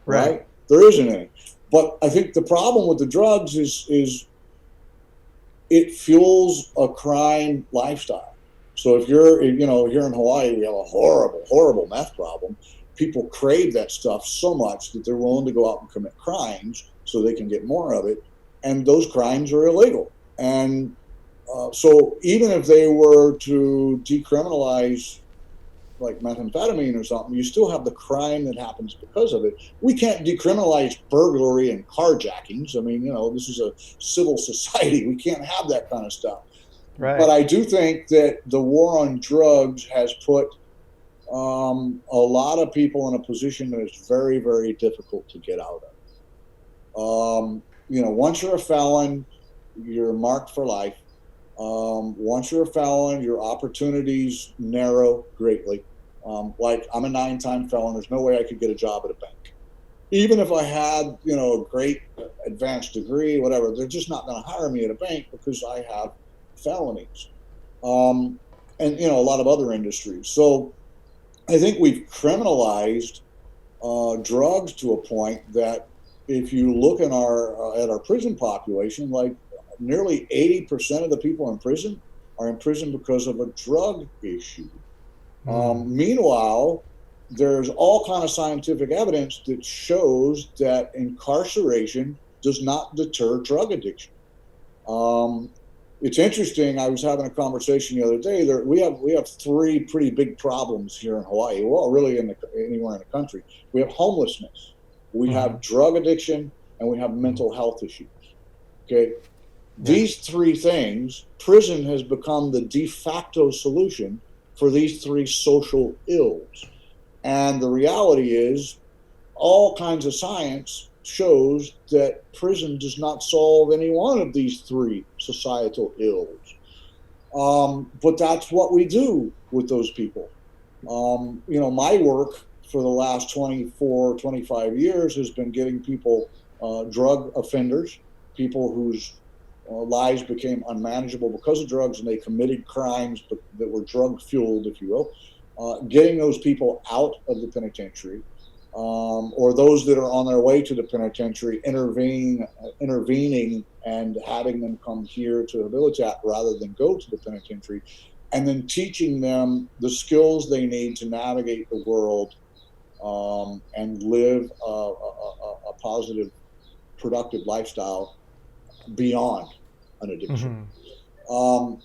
Right. Right? There isn't any. But I think the problem with the drugs is it fuels a crime lifestyle. So if you're, here in Hawaii, we have a horrible meth problem. People crave that stuff so much that they're willing to go out and commit crimes so they can get more of it. And those crimes are illegal. And so even if they were to decriminalize like methamphetamine or something, you still have the crime that happens because of it. We can't decriminalize burglary and carjackings. I mean, this is a civil society. We can't have that kind of stuff. But Right. I do think that the war on drugs has put a lot of people in a position that is very, very difficult to get out of. Once you're a felon, you're marked for life. Once you're a felon, your opportunities narrow greatly. Like I'm a 9-time felon. There's no way I could get a job at a bank. Even if I had, a great advanced degree, whatever, they're just not going to hire me at a bank because I have felonies. Um, and, a lot of other industries. So I think we've criminalized drugs to a point that if you look in our at our prison population, like nearly 80% of the people in prison are in prison because of a drug issue. Mm. Meanwhile, there's all kind of scientific evidence that shows that incarceration does not deter drug addiction. Um, it's interesting. I was having a conversation the other day. There, we have three pretty big problems here in Hawaii. Well, really, anywhere in the country, we have homelessness, we Mm-hmm. have drug addiction, and we have Mm-hmm. mental health issues. Okay, Yeah. these three things, prison has become the de facto solution for these three social ills. And the reality is, all kinds of science shows that prison does not solve any one of these three societal ills. But that's what we do with those people. My work for the last 24, 25 years has been getting people, drug offenders, people whose lives became unmanageable because of drugs and they committed crimes that were drug fueled, if you will, getting those people out of the penitentiary, or those that are on their way to the penitentiary, intervening and having them come here to Habilitat rather than go to the penitentiary, and then teaching them the skills they need to navigate the world, and live a positive, productive lifestyle beyond an addiction. Mm-hmm. Um,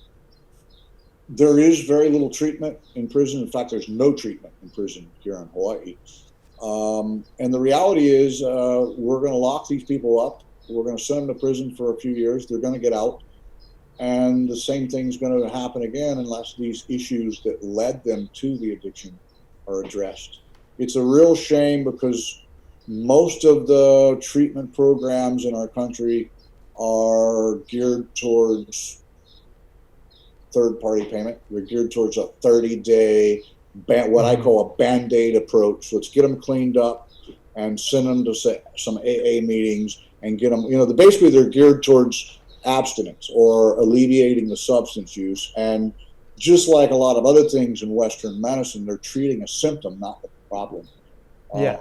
there is very little treatment in prison. In fact, there's no treatment in prison here in Hawaii. And the reality is, we're going to lock these people up. We're going to send them to prison for a few years. They're going to get out. And the same thing's going to happen again unless these issues that led them to the addiction are addressed. It's a real shame because most of the treatment programs in our country are geared towards third party payment. They're geared towards a 30-day, what I Mm-hmm. call a band aid approach. Let's get them cleaned up and send them to some AA meetings and get them, basically they're geared towards abstinence or alleviating the substance use. And just like a lot of other things in Western medicine, they're treating a symptom, not the problem. Uh, Yeah.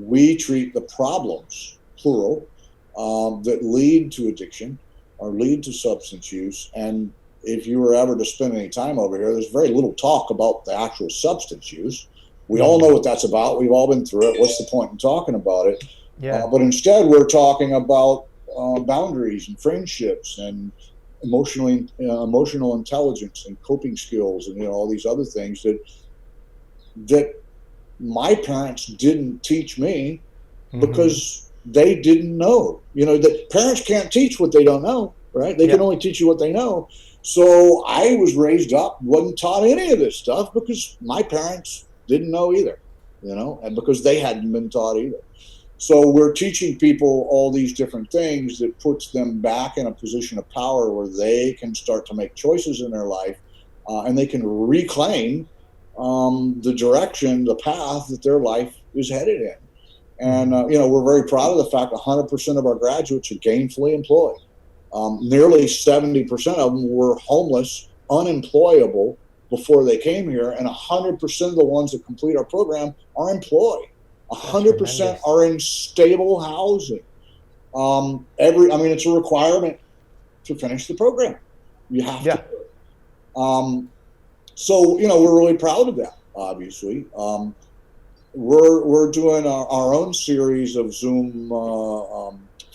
we treat the problems, plural, that lead to addiction or lead to substance use. And if you were ever to spend any time over here, there's very little talk about the actual substance use. We all know Mm-hmm. what that's about. We've all been through it. What's the point in talking about it? Yeah. But instead, we're talking about boundaries and friendships and emotional intelligence and coping skills and all these other things that my parents didn't teach me Mm-hmm. because they didn't know. That parents can't teach what they don't know, right? They can Yeah. only teach you what they know. So I was raised up, wasn't taught any of this stuff because my parents didn't know either, and because they hadn't been taught either. So we're teaching people all these different things that puts them back in a position of power where they can start to make choices in their life, and they can reclaim the direction, the path that their life is headed in. And Mm-hmm. we're very proud of the fact 100% of our graduates are gainfully employed. Nearly 70% of them were homeless, unemployable before they came here, and 100% of the ones that complete our program are employed. That's 100% tremendous. are in stable housing. It's a requirement to finish the program. You have to. Yeah. So we're really proud of that. Obviously, we're doing our own series of Zoom,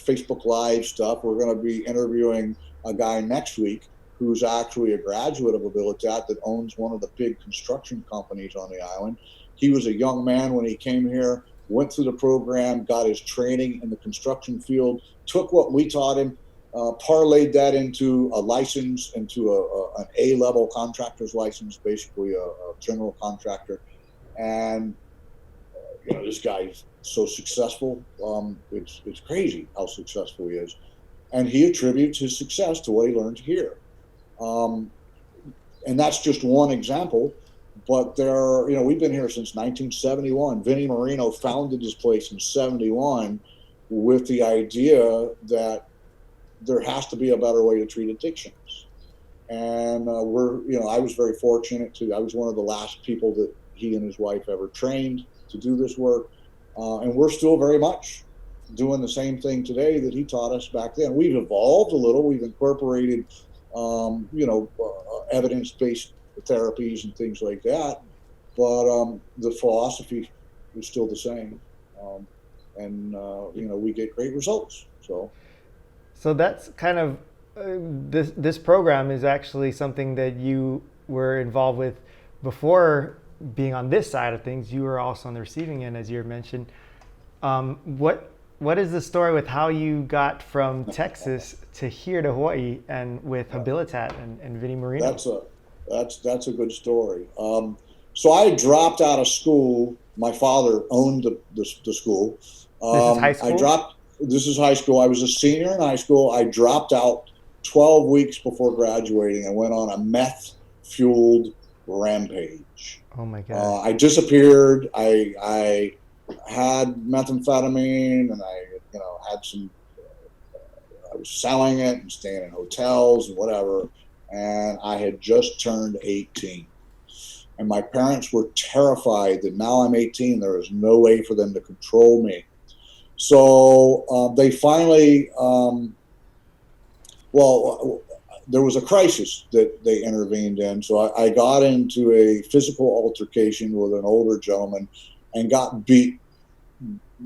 Facebook Live stuff. We're going to be interviewing a guy next week who's actually a graduate of Habilitat that owns one of the big construction companies on the island. He was a young man when he came here, went through the program, got his training in the construction field, took what we taught him, parlayed that into a license, into an A-level contractor's license, basically a general contractor. And this guy's so successful. It's crazy how successful he is, and he attributes his success to what he learned here. Um, and that's just one example. But we've been here since 1971. Vinny Marino founded this place in '71 with the idea that there has to be a better way to treat addictions. And I was very fortunate to. I was one of the last people that he and his wife ever trained to do this work. And we're still very much doing the same thing today that he taught us back then. We've evolved a little. We've incorporated, evidence-based therapies and things like that. But the philosophy is still the same. We get great results. So that's kind of this program is actually something that you were involved with before being on this side of things. You were also on the receiving end, as you mentioned. What is the story with how you got from Texas to here to Hawaii and with Habilitat and Vinnie Marino? That's a good story. So I dropped out of school. My father owned the school. This is high school? This is high school. I was a senior in high school. I dropped out 12 weeks before graduating and went on a meth-fueled rampage. Oh my God. I disappeared. I had methamphetamine, and I had some. I was selling it and staying in hotels and whatever. And I had just turned 18. And my parents were terrified that now I'm 18, there is no way for them to control me. So they finally, there was a crisis that they intervened in. So I got into a physical altercation with an older gentleman and got beat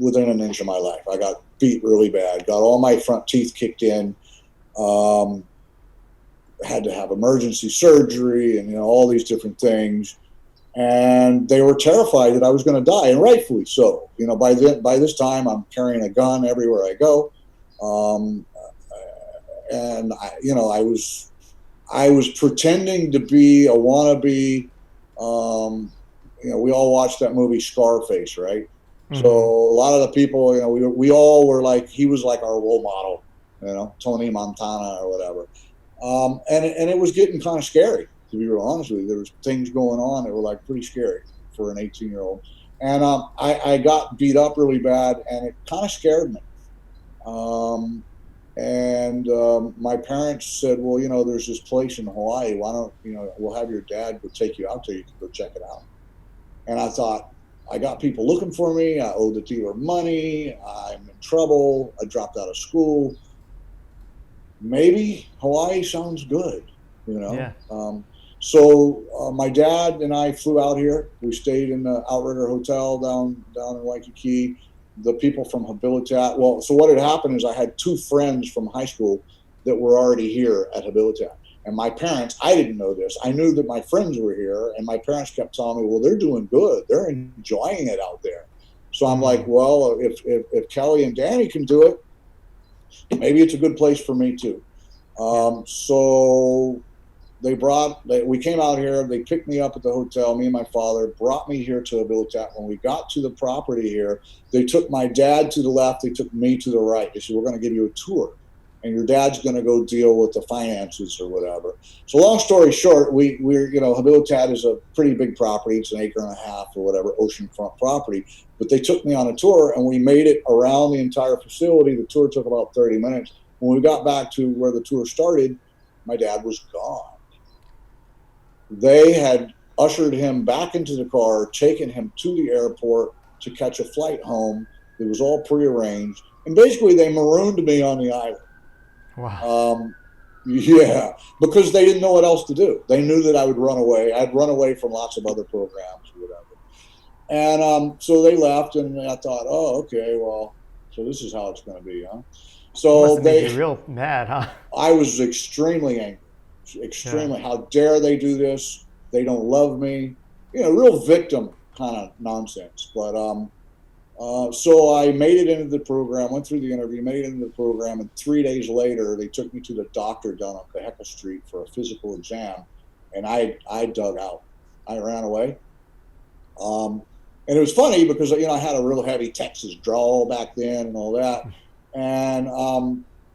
within an inch of my life. I got beat really bad, got all my front teeth kicked in, had to have emergency surgery and all these different things. And they were terrified that I was going to die, and rightfully so. By this time, I'm carrying a gun everywhere I go, and I was pretending to be a wannabe. We all watched that movie Scarface, right? Mm-hmm. So a lot of the people, we all were like, he was like our role model, Tony Montana or whatever, and it was getting kind of scary. To be real honest with you, there was things going on that were like pretty scary for an 18-year-old. And I got beat up really bad, and it kind of scared me. My parents said, well, there's this place in Hawaii. Why don't, we'll have your dad go take you out there. You can go check it out. And I thought, I got people looking for me. I owe the dealer money. I'm in trouble. I dropped out of school. Maybe Hawaii sounds good, Yeah. So my dad and I flew out here. We stayed in the Outrigger Hotel down in Waikiki. The people from Habilitat. Well, so what had happened is I had two friends from high school that were already here at Habilitat. And my parents, I didn't know this. I knew that my friends were here, and my parents kept telling me, well, they're doing good. They're enjoying it out there. So I'm like, well, if Kelly and Danny can do it, maybe it's a good place for me too. So we came out here, they picked me up at the hotel, me and my father, brought me here to Habilitat. When we got to the property here, they took my dad to the left, they took me to the right. They said, we're going to give you a tour, and your dad's going to go deal with the finances or whatever. So long story short, we're Habilitat is a pretty big property. It's an acre and a half or whatever, oceanfront property. But they took me on a tour, and we made it around the entire facility. The tour took about 30 minutes. When we got back to where the tour started, my dad was gone. They had ushered him back into the car, taken him to the airport to catch a flight home. It was all prearranged. And basically, they marooned me on the island. Wow. Because they didn't know what else to do. They knew that I would run away. I'd run away from lots of other programs or whatever. And so they left, and I thought, oh, okay, well, so this is how it's going to be, huh? So must have made you real mad, huh? I was extremely angry. Extremely. Yeah. How dare they do this? They don't love me. Real victim kind of nonsense. But so I made it into the program, went through the interview, made it into the program, and 3 days later they took me to the doctor down on Kaheka Street for a physical exam, and I dug out. I ran away. And it was funny because I had a real heavy Texas drawl back then and all that, and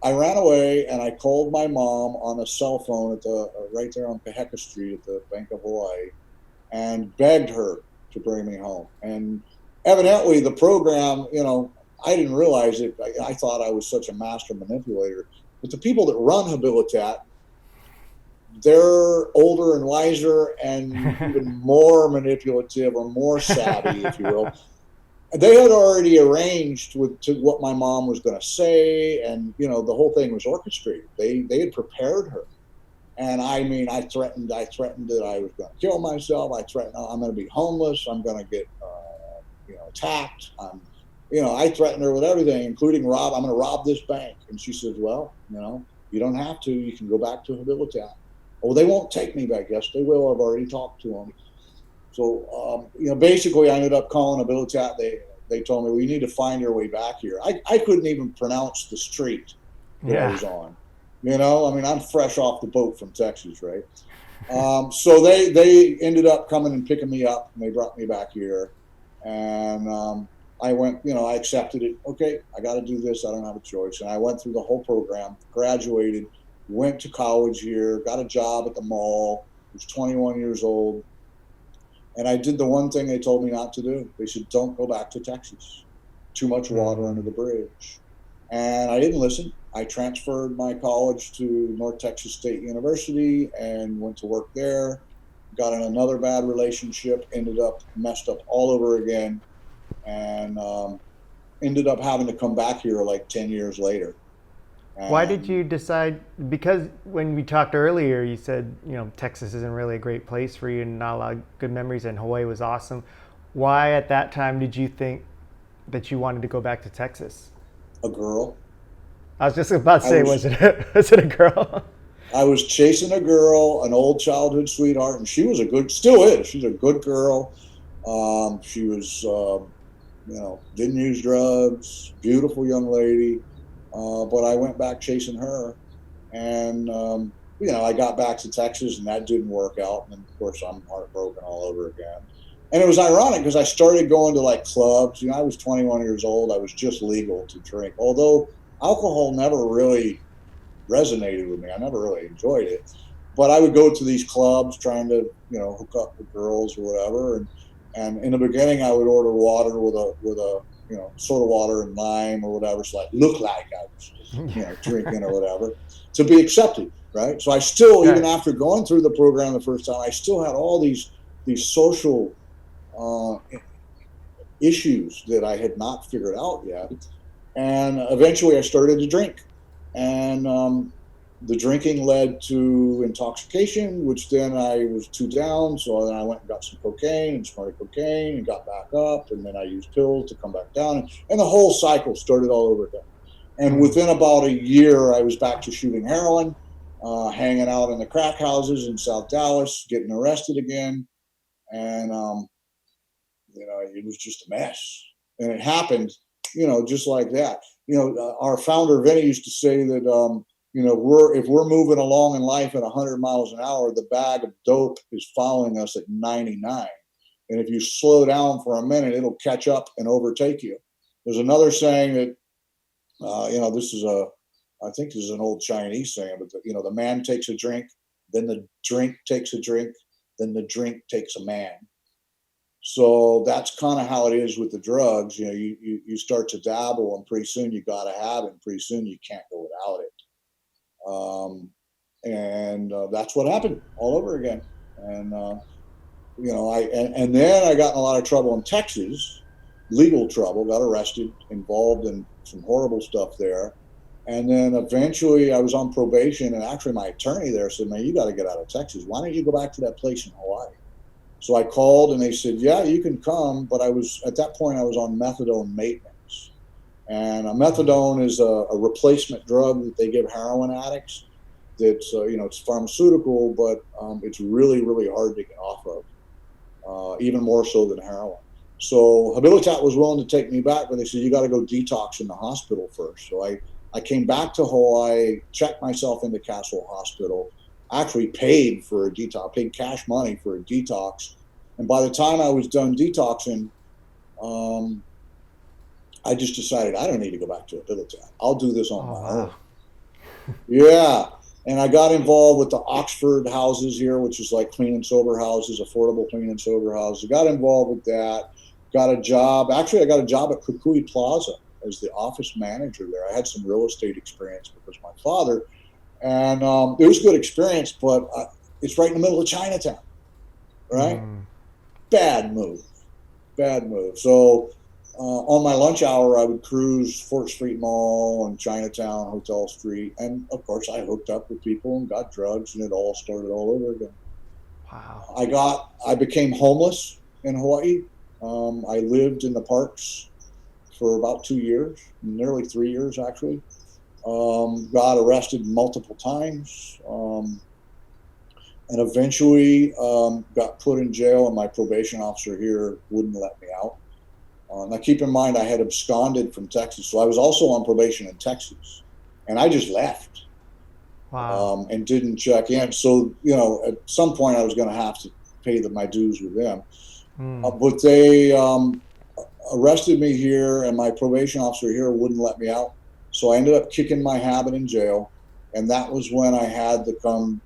I ran away, and I called my mom on a cell phone at right there on Kaheka Street at the Bank of Hawaii, and begged her to bring me home. And evidently, the program, I didn't realize it. I thought I was such a master manipulator. But the people that run Habilitat, they're older and wiser and even more manipulative or more savvy, if you will. They had already arranged with to what my mom was going to say, and the whole thing was orchestrated. They had prepared her, and I mean, I threatened that I was going to kill myself. I threatened I'm going to be homeless. I'm going to get attacked. I threatened her with everything, including rob. I'm going to rob this bank, and she says, well, you don't have to. You can go back to Habilitat. Oh, they won't take me back. Yes, they will. I've already talked to them. So, basically, I ended up calling Habilitat. They told me, well, you need to find your way back here. I couldn't even pronounce the street that I Yeah. was on. I mean, I'm fresh off the boat from Texas, right? So they ended up coming and picking me up, and they brought me back here. And I went, I accepted it. Okay, I got to do this. I don't have a choice. And I went through the whole program, graduated, went to college here, got a job at the mall, was 21 years old. And I did the one thing they told me not to do. They said, don't go back to Texas. Too much water under the bridge. And I didn't listen. I transferred my college to North Texas State University and went to work there. Got in another bad relationship, ended up messed up all over again, and ended up having to come back here like 10 years later. Why did And you decide? Because when we talked earlier, you said Texas isn't really a great place for you, and not a lot of good memories, and Hawaii was awesome. Why at that time did you think that you wanted to go back to Texas? a girl, I was just about to I say, was was it a girl? I was chasing a girl, an old childhood sweetheart, and she was still is. She's a good girl. She was, didn't use drugs, beautiful young lady. But I went back chasing her, and I got back to Texas, and that didn't work out. And of course, I'm heartbroken all over again. And it was ironic because I started going to like clubs. I was 21 years old. I was just legal to drink, although alcohol never really resonated with me. I never really enjoyed it, but I would go to these clubs trying to, hook up with girls or whatever. And in the beginning, I would order water with a soda water and lime or whatever, so I looked like I was, drinking or whatever, to be accepted, right? So I still, even Right. after going through the program the first time, I still had all these social uh, issues that I had not figured out yet. And eventually, I started to drink, and the drinking led to intoxication, which then I was too down. So then I went and got some cocaine and snorted cocaine and got back up. And then I used pills to come back down. And the whole cycle started all over again. And Mm. within about a year, I was back to shooting heroin, hanging out in the crack houses in South Dallas, getting arrested again. And, it was just a mess. And it happened, just like that. Our founder, Vinny, used to say that, if we're moving along in life at 100 miles an hour, the bag of dope is following us at 99. And if you slow down for a minute, it'll catch up and overtake you. There's another saying that, I think this is an old Chinese saying, but the man takes a drink, then the drink takes a drink, then the drink takes a man. So that's kind of how it is with the drugs. You start to dabble, and pretty soon you got to have it, and pretty soon you can't go without it. And that's what happened all over again. And and then I got in a lot of trouble in Texas, legal trouble, got arrested, involved in some horrible stuff there. And then eventually I was on probation, and actually my attorney there said, man, you got to get out of Texas. Why don't you go back to that place in Hawaii? So I called, and they said, yeah, you can come. But at that point, I was on methadone maintenance. And a methadone is a replacement drug that they give heroin addicts. That's, it's pharmaceutical, but it's really, really hard to get off of, even more so than heroin. So Habilitat was willing to take me back, but they said, you got to go detox in the hospital first. So I came back to Hawaii, checked myself into Castle Hospital, actually paid for a detox, paid cash money for a detox. And by the time I was done detoxing, um, I just decided I don't need to go back to Habilitat. I'll do this on Oh my wow. own. Yeah. And I got involved with the Oxford houses here, which is like clean and sober houses, affordable clean and sober houses. I got involved with that. Got a job. Actually, I got a job at Kukui Plaza as the office manager there. I had some real estate experience because my father And it was a good experience, but it's right in the middle of Chinatown, right? Mm. Bad move, bad move. So on my lunch hour, I would cruise Fort Street Mall and Chinatown, Hotel Street, and of course, I hooked up with people and got drugs, and it all started all over again. Wow. I became homeless in Hawaii. I lived in the parks for about 2 years, nearly 3 years actually. Got arrested multiple times, and eventually got put in jail, and my probation officer here wouldn't let me out. Now, keep in mind, I had absconded from Texas, so I was also on probation in Texas, and I just left Wow. and didn't check in. So, at some point, I was going to have to pay my dues with them. Mm. But they arrested me here, and my probation officer here wouldn't let me out. So I ended up kicking my habit in jail, and that was when I had the come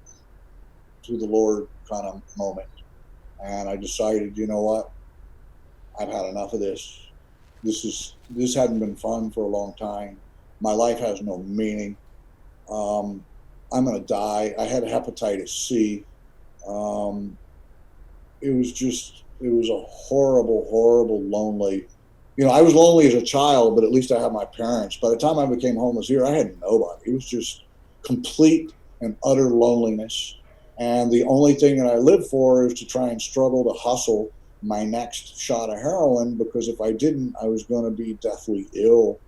to the Lord kind of moment. And I decided, you know what? I've had enough of this. This hadn't been fun for a long time. My life has no meaning. Um, I'm gonna die. I had hepatitis C. Um, it was a horrible, horrible, lonely. I was lonely as a child, but at least I had my parents. By the time I became homeless here, I had nobody. It was just complete and utter loneliness. And the only thing that I lived for is to try and struggle to hustle my next shot of heroin, because if I didn't, I was going to be deathly ill.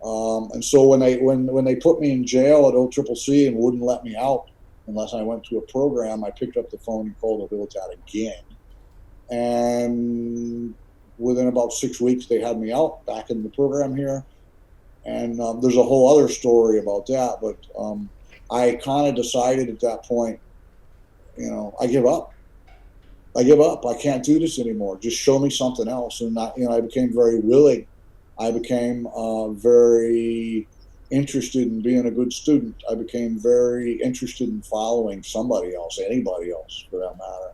And so when they put me in jail at OCCC and wouldn't let me out unless I went to a program, I picked up the phone and called Habilitat again. And within about 6 weeks, they had me out back in the program here. And there's a whole other story about that. But I kind of decided at that point, I give up. I give up. I can't do this anymore. Just show me something else. And I became very willing. I became very interested in being a good student. I became very interested in following somebody else, anybody else for that matter.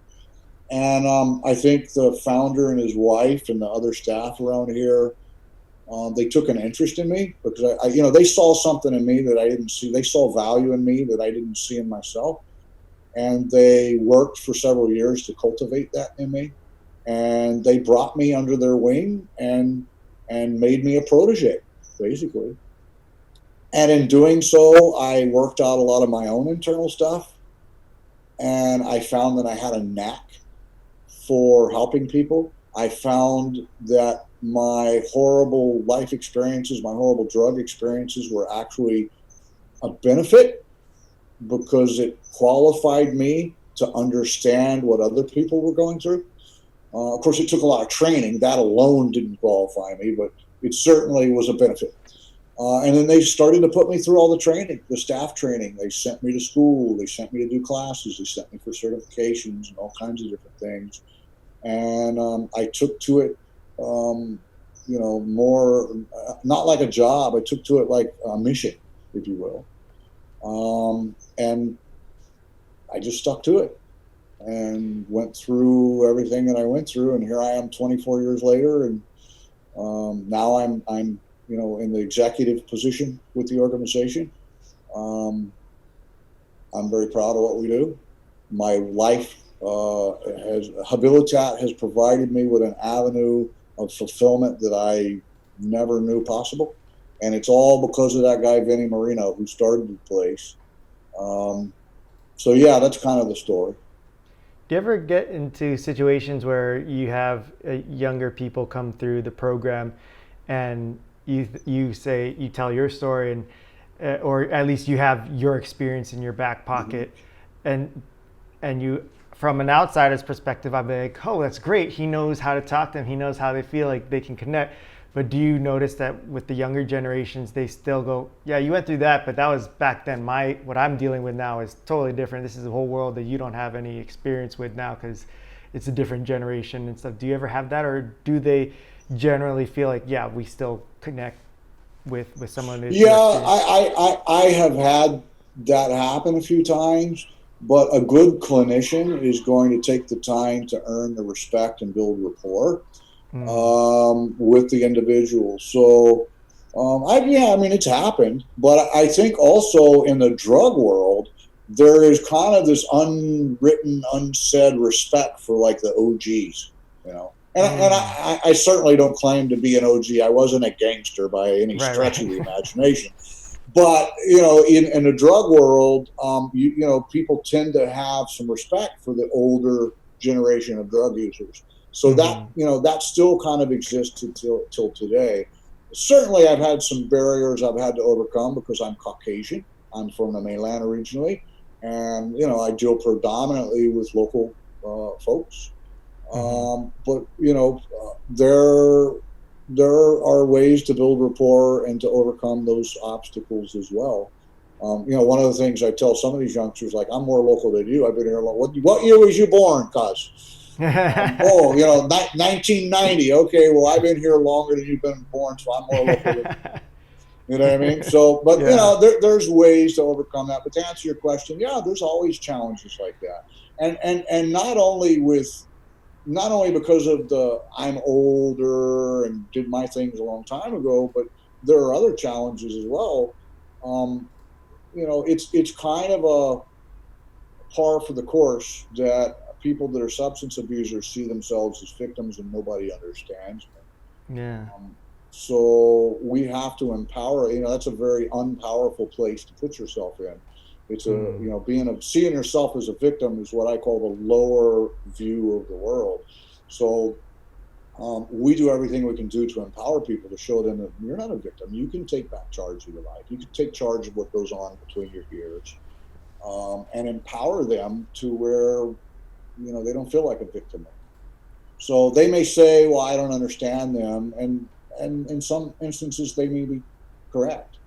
And I think the founder and his wife and the other staff around here, they took an interest in me because they saw something in me that I didn't see. They saw value in me that I didn't see in myself, and they worked for several years to cultivate that in me. And they brought me under their wing and made me a protege, basically. And in doing so, I worked out a lot of my own internal stuff, and I found that I had a knack for helping people. I found that my horrible life experiences, my horrible drug experiences were actually a benefit because it qualified me to understand what other people were going through. Of course, it took a lot of training. That alone didn't qualify me, but it certainly was a benefit. And then they started to put me through all the training, the staff training. They sent me to school. They sent me to do classes. They sent me for certifications and all kinds of different things. And I took to it, more not like a job. I took to it like a mission, if you will, and I just stuck to it and went through everything that I went through. And here I am, 24 years later, and now I'm in the executive position with the organization. Um, I'm very proud of what we do. My life has Habilitat has provided me with an avenue of fulfillment that I never knew possible, and it's all because of that guy Vinny Marino who started the place. Um, so yeah, that's kind of the story. Do you ever get into situations where you have younger people come through the program, and you tell your story, and or at least you have your experience in your back Mm-hmm. pocket, and you, from an outsider's perspective, I'd be like, oh, that's great. He knows how to talk to them. He knows how they feel, like they can connect. But do you notice that with the younger generations, they still go, yeah, you went through that, but that was back then. What I'm dealing with now is totally different. This is a whole world that you don't have any experience with now because it's a different generation and stuff. Do you ever have that, or do they generally feel like, yeah, we still connect with someone with Yeah, your experience? I have had that happen a few times, but a good clinician is going to take the time to earn the respect and build rapport Mm. with the individual. So I mean, it's happened, but I think also in the drug world, there is kind of this unwritten, unsaid respect for like the OGs, you know. And Mm, I certainly don't claim to be an OG. I wasn't a gangster by any right, stretch of the right. imagination. But in the drug world, people tend to have some respect for the older generation of drug users. So that Hmm. that still kind of exists till today. Certainly, I've had some barriers I've had to overcome because I'm Caucasian. I'm from the mainland originally, and I deal predominantly with local folks. Hmm. But there are ways to build rapport and to overcome those obstacles as well. One of the things I tell some of these youngsters, like, I'm more local than you. I've been here long. What year was you born, cuz? 1990. Okay, well, I've been here longer than you've been born, so I'm more local than you. You know what I mean? So, but Yeah. there's ways to overcome that. But to answer your question, yeah, there's always challenges like that, and not only because of the I'm older and did my things a long time ago, but there are other challenges as well. Um, it's kind of a par for the course that people that are substance abusers see themselves as victims and nobody understands them. Yeah. Um, so we have to empower. That's a very unpowerful place to put yourself in. It's Mm. seeing yourself as a victim is what I call the lower view of the world. So we do everything we can do to empower people to show them that you're not a victim. You can take back charge of your life. You can take charge of what goes on between your ears, and empower them to where they don't feel like a victim anymore. So they may say, "Well, I don't understand them," and in some instances they may be correct.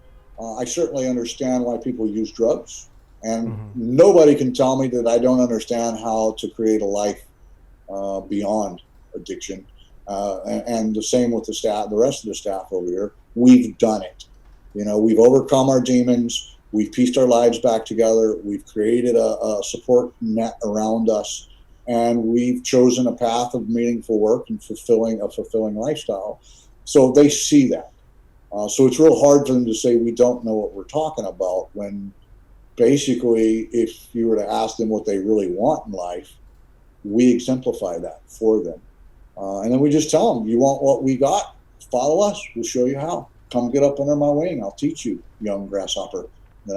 I certainly understand why people use drugs, and Hmm. nobody can tell me that I don't understand how to create a life beyond addiction. And the same with the staff, the rest of the staff over here. We've done it. We've overcome our demons. We've pieced our lives back together. We've created a support net around us, and we've chosen a path of meaningful work and fulfilling lifestyle. So they see that. So it's real hard for them to say we don't know what we're talking about when basically, if you were to ask them what they really want in life, we exemplify that for them. And then we just tell them, you want what we got? Follow us. We'll show you how. Come get up under my wing. I'll teach you, young grasshopper. You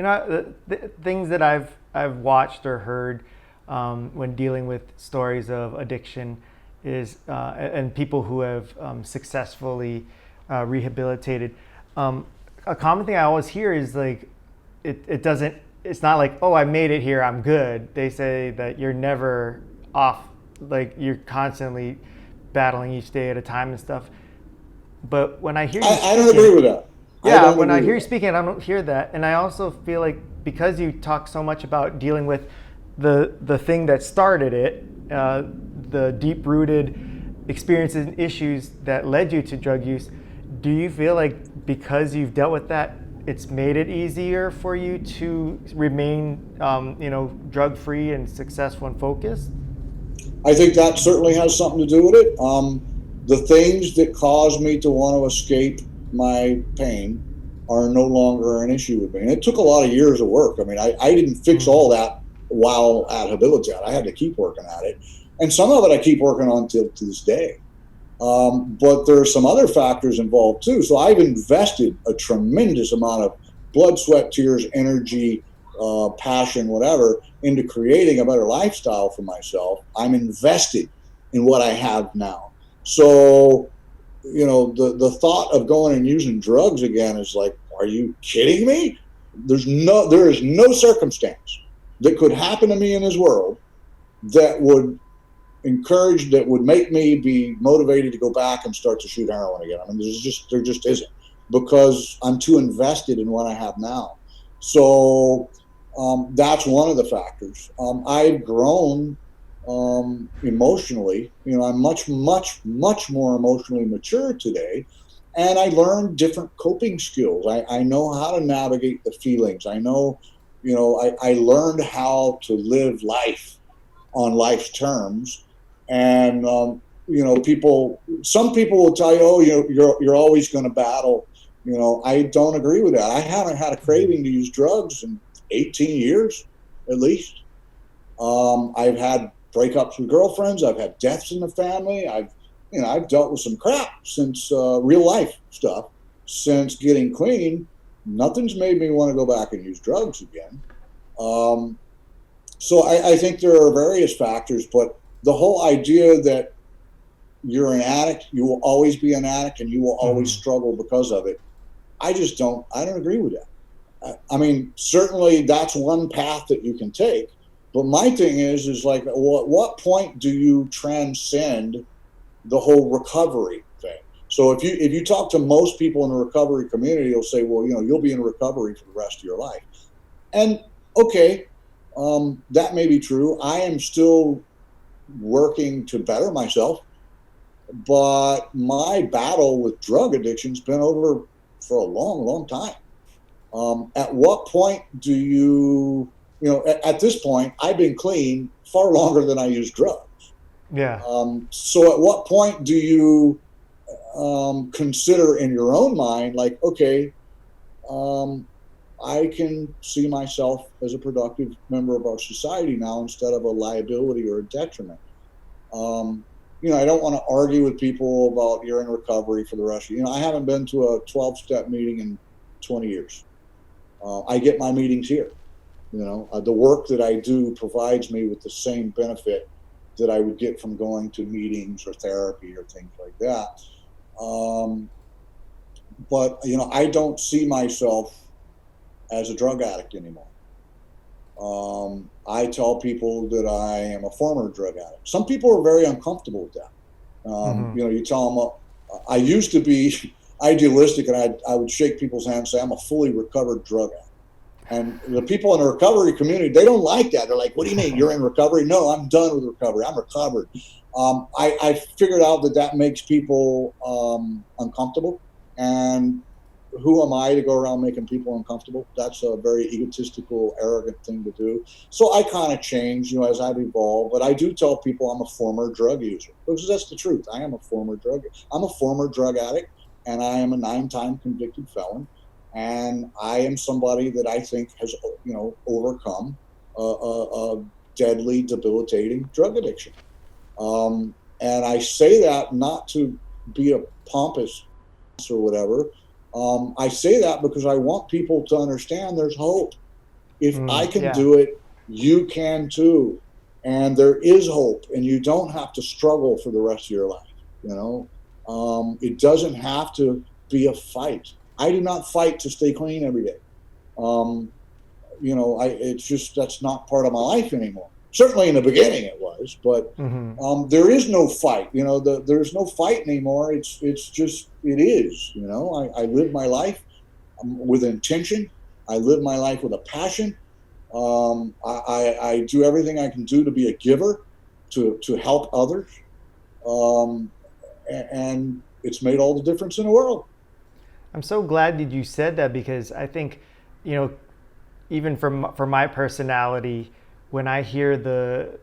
know? The things that I've watched or heard when dealing with stories of addiction is and people who have successfully rehabilitated. Um, a common thing I always hear is like, it doesn't. It's not like, oh, I made it here, I'm good. They say that you're never off. Like, you're constantly battling each day at a time and stuff. But when I hear you I don't agree speaking, with that. I yeah, don't when I agree hear with you that. speaking, I don't hear that, and I also feel like because you talk so much about dealing with the thing that started it, the deep rooted experiences and issues that led you to drug use. Do you feel like because you've dealt with that, it's made it easier for you to remain, drug free and successful and focused? I think that certainly has something to do with it. The things that caused me to want to escape my pain are no longer an issue with me. And it took a lot of years of work. I mean, I didn't fix all Mm. that while at Habilitat. I had to keep working at it. And some of it I keep working on to this day. But there are some other factors involved too. So I've invested a tremendous amount of blood, sweat, tears, energy, passion, whatever, into creating a better lifestyle for myself. I'm invested in what I have now. So, the thought of going and using drugs again is like, are you kidding me? There is no circumstance that could happen to me in this world that would that would make me be motivated to go back and start to shoot heroin again. I mean, there just isn't, because I'm too invested in what I have now. So that's one of the factors. I've grown emotionally. I'm much, much, much more emotionally mature today. And I learned different coping skills. I know how to navigate the feelings. I know, I learned how to live life on life's terms. And some people will tell you, oh, you're always going to battle. I don't agree with that. I haven't had a craving to use drugs in 18 years, at least. I've had breakups with girlfriends. I've had deaths in the family. I've dealt with some crap since real life stuff since getting clean. Nothing's made me want to go back and use drugs again. Um, so I think there are various factors, but the whole idea that you're an addict, you will always be an addict, and you will always Mm-hmm. struggle because of it. I don't agree with that. I mean, certainly that's one path that you can take. But my thing is like, well, at what point do you transcend the whole recovery thing? So if you talk to most people in the recovery community, you'll say, well, you'll be in recovery for the rest of your life. And okay, that may be true. I am still working to better myself, but my battle with drug addiction's been over for a long, long time. At what point do at this point, I've been clean far longer than I used drugs. Yeah. So at what point do you consider in your own mind, like, okay, um, I can see myself as a productive member of our society now instead of a liability or a detriment. Um, I don't want to argue with people about you're in recovery for the rest of I haven't been to a 12-step meeting in 20 years. I get my meetings here. The work that I do provides me with the same benefit that I would get from going to meetings or therapy or things like that. But I don't see myself as a drug addict anymore. I tell people that I am a former drug addict. Some people are very uncomfortable with that. Mm-hmm. You tell them, I used to be idealistic, and I would shake people's hands and say, I'm a fully recovered drug addict. And the people in the recovery community, they don't like that. They're like, what do you mean you're in recovery? No, I'm done with recovery. I'm recovered. I figured out that makes people uncomfortable. And who am I to go around making people uncomfortable? That's a very egotistical, arrogant thing to do. So I kind of changed, as I've evolved. But I do tell people I'm a former drug user, because that's the truth. I am a former I'm a former drug addict, and I am a 9-time convicted felon. And I am somebody that I think has, overcome a deadly, debilitating drug addiction. And I say that not to be a pompous or whatever. I say that because I want people to understand there's hope. If I can Yeah. do it, you can too. And there is hope, and you don't have to struggle for the rest of your life. It doesn't have to be a fight. I do not fight to stay clean every day. Um, it's just, that's not part of my life anymore. Certainly in the beginning it was, but Mm-hmm. there is no fight. There's no fight anymore. It's just, it is. I live my life with intention. I live my life with a passion. I do everything I can do to be a giver, to help others, and it's made all the difference in the world. I'm so glad that you said that, because I think, you know, even for my personality, when I hear the,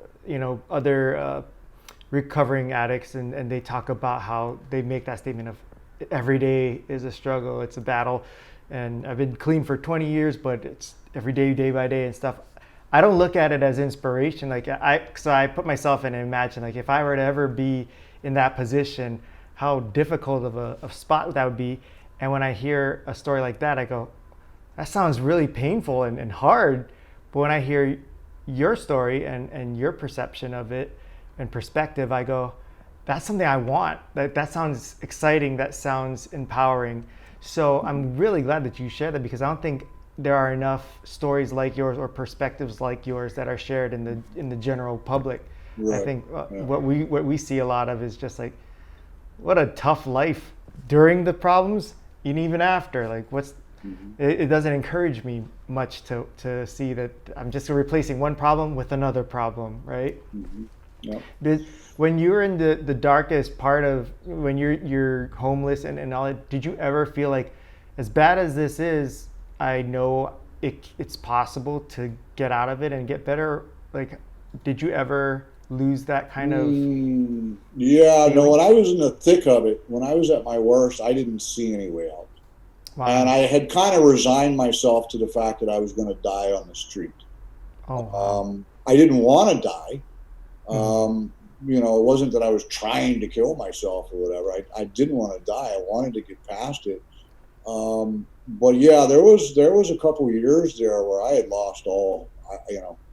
other recovering addicts, and they talk about how they make that statement of every day is a struggle, it's a battle, and I've been clean for 20 years, but it's every day, day by day and stuff. I don't look at it as inspiration. So I put myself in and imagine, like, if I were to ever be in that position, how difficult of a spot that would be. And when I hear a story like that, I go, that sounds really painful and hard. But when I hear your story and your perception of it and perspective, I go, that's something I want. That sounds exciting. That sounds empowering. So I'm really glad that you shared that, because I don't think there are enough stories like yours or perspectives like yours that are shared in the general public. I Right. think Yeah. what we see a lot of is just like, what a tough life during the problems and even after. Like, Mm-hmm. it doesn't encourage me much to see that I'm just replacing one problem with another problem, right? Mm-hmm. Yeah. When you're in the darkest part of, when you're homeless and all that, did you ever feel like, as bad as this is, I know it's possible to get out of it and get better? Like, did you ever lose that kind of Yeah, no, feeling? when I was in the thick of it, when I was at my worst, I didn't see any way out. And Wow. I had kind of resigned myself to the fact that I was going to die on the street. Oh, wow. I didn't want to die. Hmm. Um, it wasn't that I was trying to kill myself or whatever. I didn't want to die. I wanted to get past it. But yeah, there was a couple years there where I had lost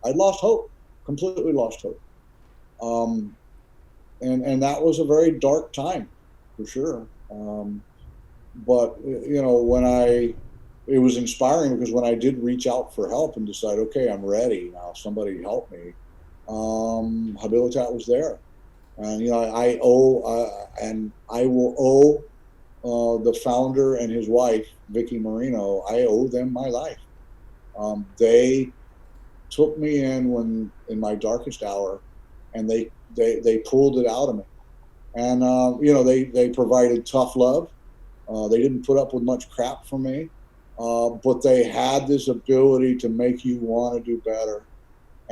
I'd lost hope, completely lost hope. Um, and that was a very dark time for sure. But when it was inspiring because when I did reach out for help and decide, okay, I'm ready now, somebody help me. Habilitat was there, and I owe and I will owe the founder and his wife, Vicky Marino. I owe them my life. They took me in my darkest hour, and they pulled it out of me. And they provided tough love. They didn't put up with much crap from me, but they had this ability to make you want to do better.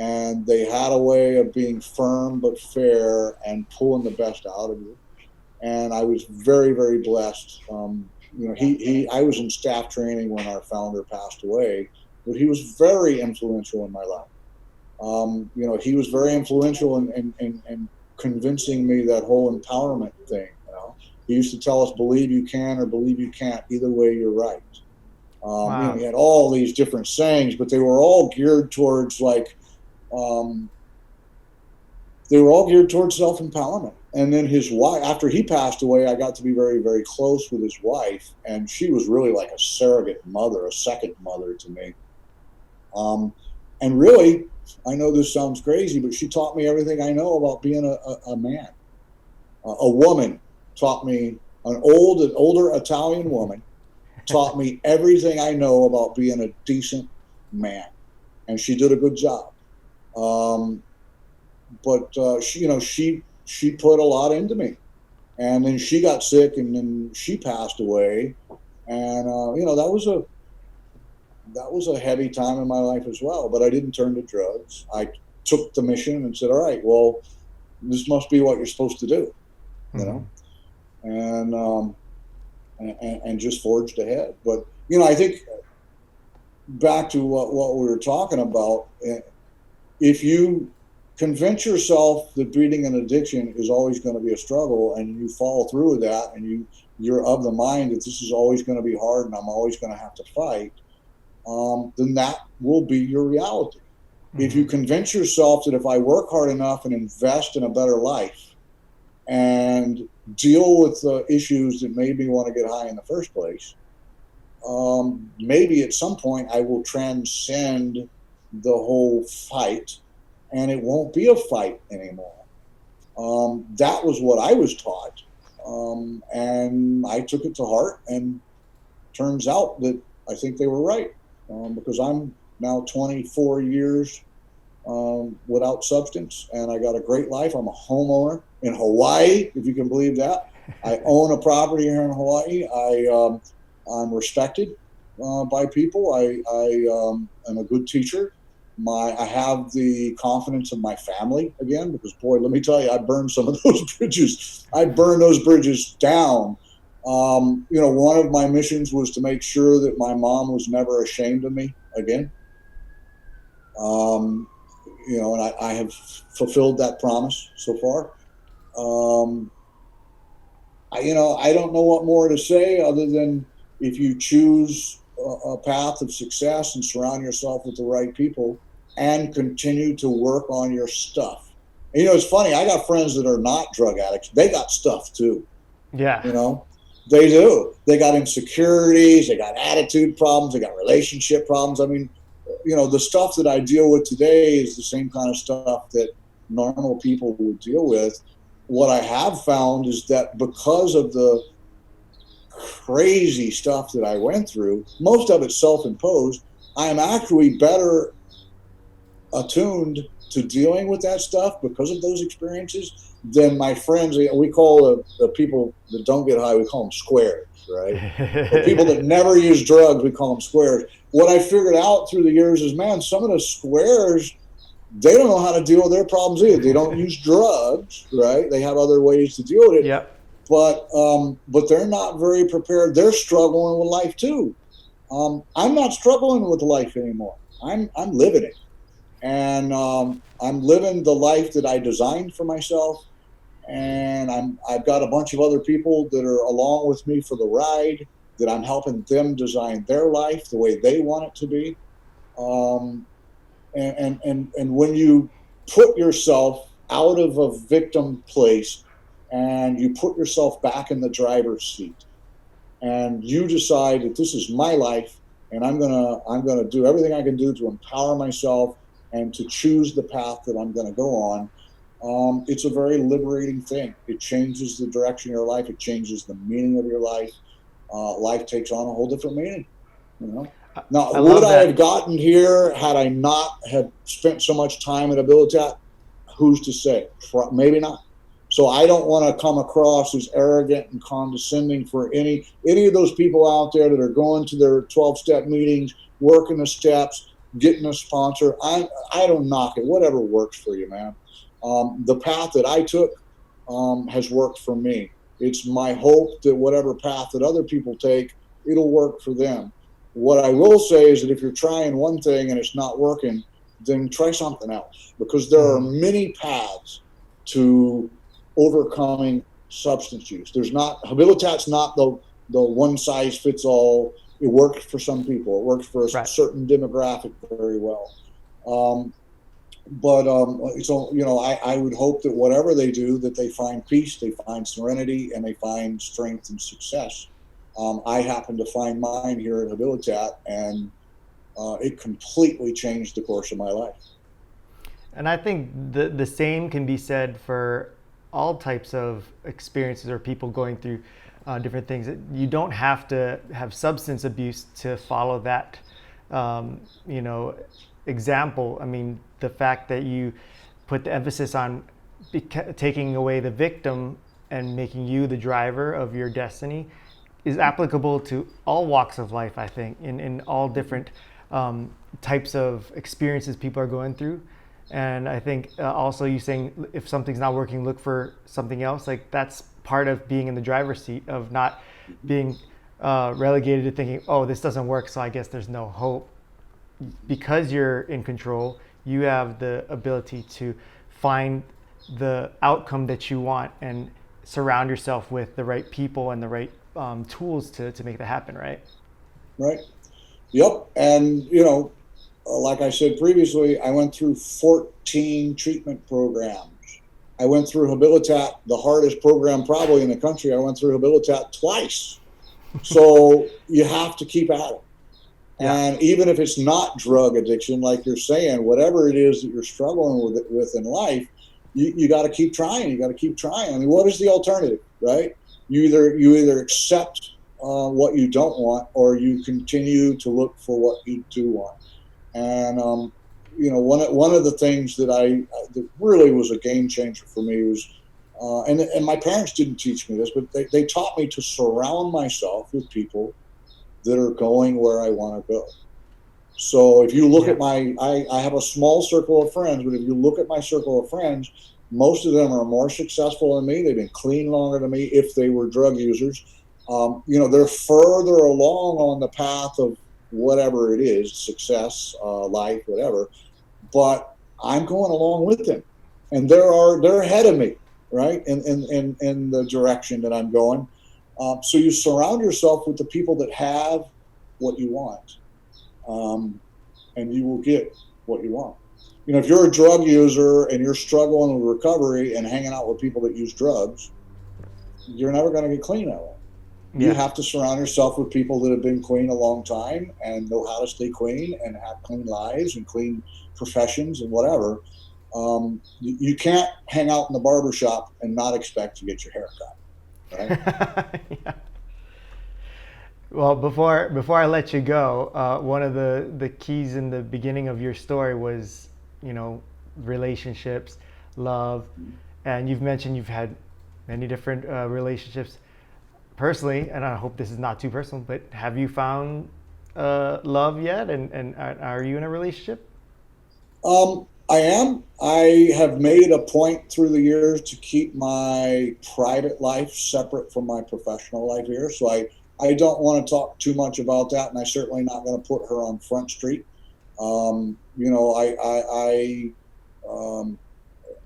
And they had a way of being firm but fair and pulling the best out of you. And I was very, very blessed. I was in staff training when our founder passed away, but he was very influential in my life. He was very influential in convincing me that whole empowerment thing. He used to tell us, believe you can or believe you can't. Either way, you're right. He Wow. had all these different sayings, but um, they were all geared towards self-empowerment. And then his wife, after he passed away, I got to be very, very close with his wife, and she was really like a surrogate mother, a second mother to me. Um, and really, I know this sounds crazy, but she taught me everything I know about being a man. A woman taught me, an older Italian woman taught me everything I know about being a decent man, and she did a good job. Um, but she put a lot into me, and then she got sick, and then she passed away, and that was a heavy time in my life as well. But I didn't turn to drugs. I took the mission and said, all right, well, this must be what you're supposed to do, you Hmm. know, and and just forged ahead. But I think back to what we were talking about, if you convince yourself that beating an addiction is always going to be a struggle, and you follow through with that, and you're of the mind that this is always going to be hard and I'm always going to have to fight, then that will be your reality. If Hmm. you convince yourself that if I work hard enough and invest in a better life and deal with the issues that made me want to get high in the first place, maybe at some point I will transcend the whole fight and it won't be a fight anymore. That was what I was taught. And I took it to heart, and turns out that I think they were right, because I'm now 24 years without substance, and I got a great life. I'm a homeowner in Hawaii, if you can believe that. I own a property here in Hawaii. I'm respected by people. I am a good teacher. I have the confidence of my family again, because boy, let me tell you, I burned some of those bridges. I burned those bridges down. One of my missions was to make sure that my mom was never ashamed of me again. Um, and I have fulfilled that promise so far. Um, I don't know what more to say other than if you choose a path of success and surround yourself with the right people and continue to work on your stuff. And, it's funny. I got friends that are not drug addicts. They got stuff too. Yeah. You know, they do. They got insecurities. They got attitude problems. They got relationship problems. I mean, the stuff that I deal with today is the same kind of stuff that normal people would deal with. What I have found is that because of the crazy stuff that I went through, most of it self-imposed, I am actually better attuned to dealing with that stuff because of those experiences than my friends. We call the people that don't get high, we call them squares, right? Or people that never use drugs, we call them squares. What I figured out through the years is, man, some of the squares they don't know how to deal with their problems either. They don't use drugs, right? They have other ways to deal with it, Yep. but they're not very prepared. They're struggling with life too. I'm not struggling with life anymore. I'm living it, and I'm living the life that I designed for myself. And I've got a bunch of other people that are along with me for the ride. That I'm helping them design their life the way they want it to be. Um, and when you put yourself out of a victim place and you put yourself back in the driver's seat and you decide that this is my life and I'm gonna do everything I can do to empower myself and to choose the path that I'm gonna go on. It's a very liberating thing. It changes the direction of your life. It changes the meaning of your life. Life takes on a whole different meaning. You know. Now, I would love I have that. gotten here had I not had spent so much time at Habilitat? Who's to say? Maybe not. So I don't want to come across as arrogant and condescending for any of those people out there that are going to their 12-step meetings, working the steps, getting a sponsor. I don't knock it. Whatever works for you, man. The path that I took has worked for me. It's my hope that whatever path that other people take, it'll work for them. What I will say is that if you're trying one thing and it's not working, then try something else, because there are Mhm. many paths to overcoming substance use. There's not Habilitat's not the one size fits all. It works for some people. It works for a Right. certain demographic very well. Um, but so I would hope that whatever they do, that they find peace, they find serenity, and they find strength and success. I happen to find mine here at Habilitat, and it completely changed the course of my life. And I think the same can be said for all types of experiences or people going through different things. You don't have to have substance abuse to follow that, um, you know, example. I mean, the fact that you put the emphasis on taking away the victim and making you the driver of your destiny is applicable to all walks of life, I think, in all different types of experiences people are going through. And I think also you saying if something's not working, look for something else. Like that's part of being in the driver's seat, of not being relegated to thinking, oh, this doesn't work, so I guess there's no hope. Because you're in control, you have the ability to find the outcome that you want and surround yourself with the right people and the right tools to make that happen, right? Right? Yep. And like I said previously, I went through 14 treatment programs. I went through Habilitat, the hardest program probably in the country. I went through Habilitat twice. So you have to keep at it. Yeah. And even if it's not drug addiction, like you're saying, whatever it is that you're struggling with in life, you got to keep trying. You got to keep trying. I mean, what is the alternative, right? You either accept what you don't want, or you continue to look for what you do want. And one of the things that really was a game changer for me was, and my parents didn't teach me this, but they taught me to surround myself with people that are going where I want to go. So if you look Yeah. at I have a small circle of friends, but if you look at my circle of friends, most of them are more successful than me. They've been clean longer than me if they were drug users. They're further along on the path of whatever it is, success, life, whatever. But I'm going along with them, and they're ahead of me, right? In the direction that I'm going. So you surround yourself with the people that have what you want, um, and you will get what you want. If you're a drug user and you're struggling with recovery and hanging out with people that use drugs, you're never going to get clean that way. You Yeah. have to surround yourself with people that have been clean a long time and know how to stay clean and have clean lives and clean professions and whatever. You can't hang out in the barber shop and not expect to get your hair cut, right? Yeah. Well, before I let you go, one of the keys in the beginning of your story was, you know, relationships, love, and you've mentioned you've had many different relationships. Personally, and I hope this is not too personal, but have you found love yet? And are you in a relationship? I am. I have made it a point through the years to keep my private life separate from my professional life here. So I don't want to talk too much about that, and I certainly not going to put her on Front Street. You know,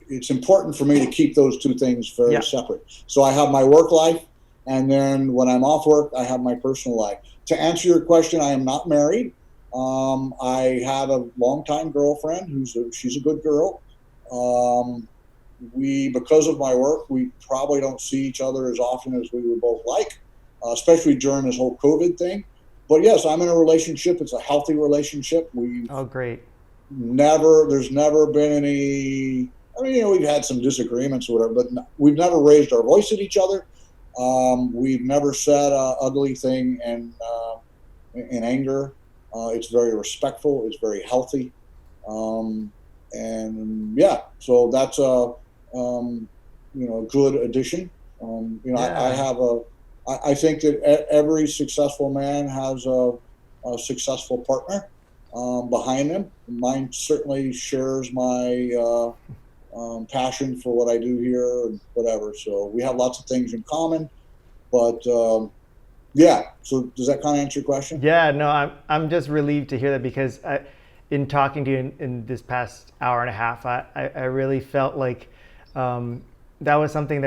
it's important for me to keep those two things very Yeah. separate. So I have my work life, and then when I'm off work, I have my personal life. To answer your question, I am not married. I have a longtime girlfriend she's a good girl. Um, because of my work, we probably don't see each other as often as we would both like, especially during this whole COVID thing. But yes, I'm in a relationship. It's a healthy relationship. Oh, great. There's never been any. I mean, we've had some disagreements or whatever, but we've never raised our voice at each other. We've never said an ugly thing in anger. It's very respectful. It's very healthy. Um, and yeah, so that's a good addition. I Yeah. have I think that every successful man has a successful partner behind them. Mine certainly shares my passion for what I do here and whatever. So we have lots of things in common. But yeah, so does that kind of answer your question? Yeah, no, I'm just relieved to hear that because in talking to you in this past hour and a half, I really felt like that was something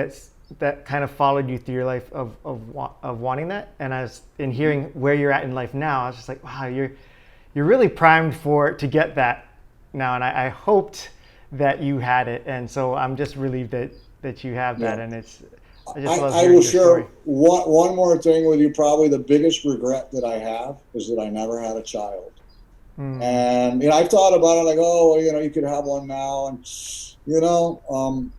that kind of followed you through your life of wanting that. And in hearing where you're at in life now, I was just like, wow, you're really primed to get that now. And I hoped that you had it, and so I'm just relieved that you have that. Yeah. And I just love I will hearing your share story. one more thing with you. Probably the biggest regret that I have is that I never had a child. Hmm. And I've thought about it like, oh, well, you could have one now, and you know, um,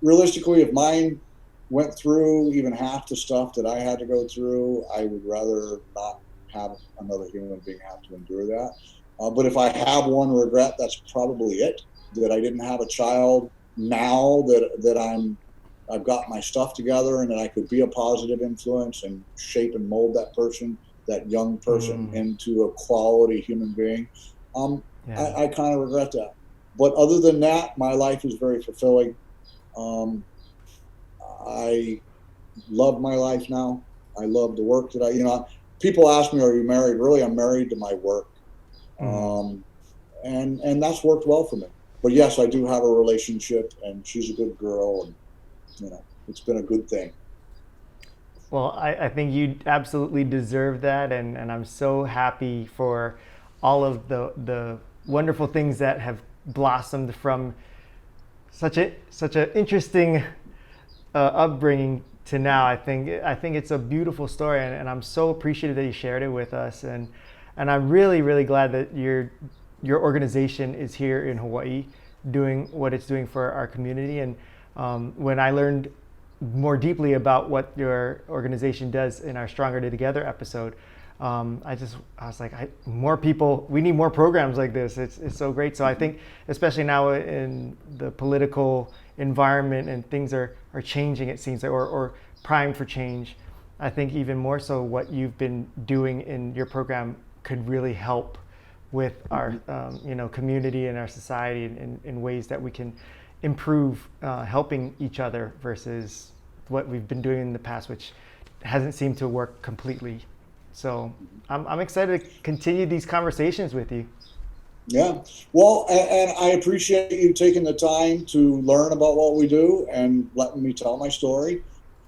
realistically, if mine went through even half the stuff that I had to go through, I would rather not have another human being have to endure that. But if I have one regret, that's probably it. That I didn't have a child now I've got my stuff together and that I could be a positive influence and shape and mold that young person Hmm. into a quality human being. Um, Yeah. I kind of regret that. But other than that, my life is very fulfilling. Um, I love my life now. I love the work that people ask me, are you married? Really, I'm married to my work. Hmm. Um, and that's worked well for me. But yes, I do have a relationship and she's a good girl and, it's been a good thing. Well, I think you absolutely deserve that, and I'm so happy for all of the wonderful things that have blossomed from such a interesting upbringing to now. I think it's a beautiful story, and I'm so appreciative that you shared it with us, and I'm really really glad that your organization is here in Hawaii, doing what it's doing for our community. And when I learned more deeply about what your organization does in our Stronger Together episode, I was like, more people, we need more programs like this. It's so great. So I think, especially now in the political environment and things are changing, it seems, or primed for change. I think even more so, what you've been doing in your program could really help with our community and our society in ways that we can improve, helping each other versus what we've been doing in the past, which hasn't seemed to work completely. So I'm excited to continue these conversations with you. Yeah. Well, and I appreciate you taking the time to learn about what we do and letting me tell my story.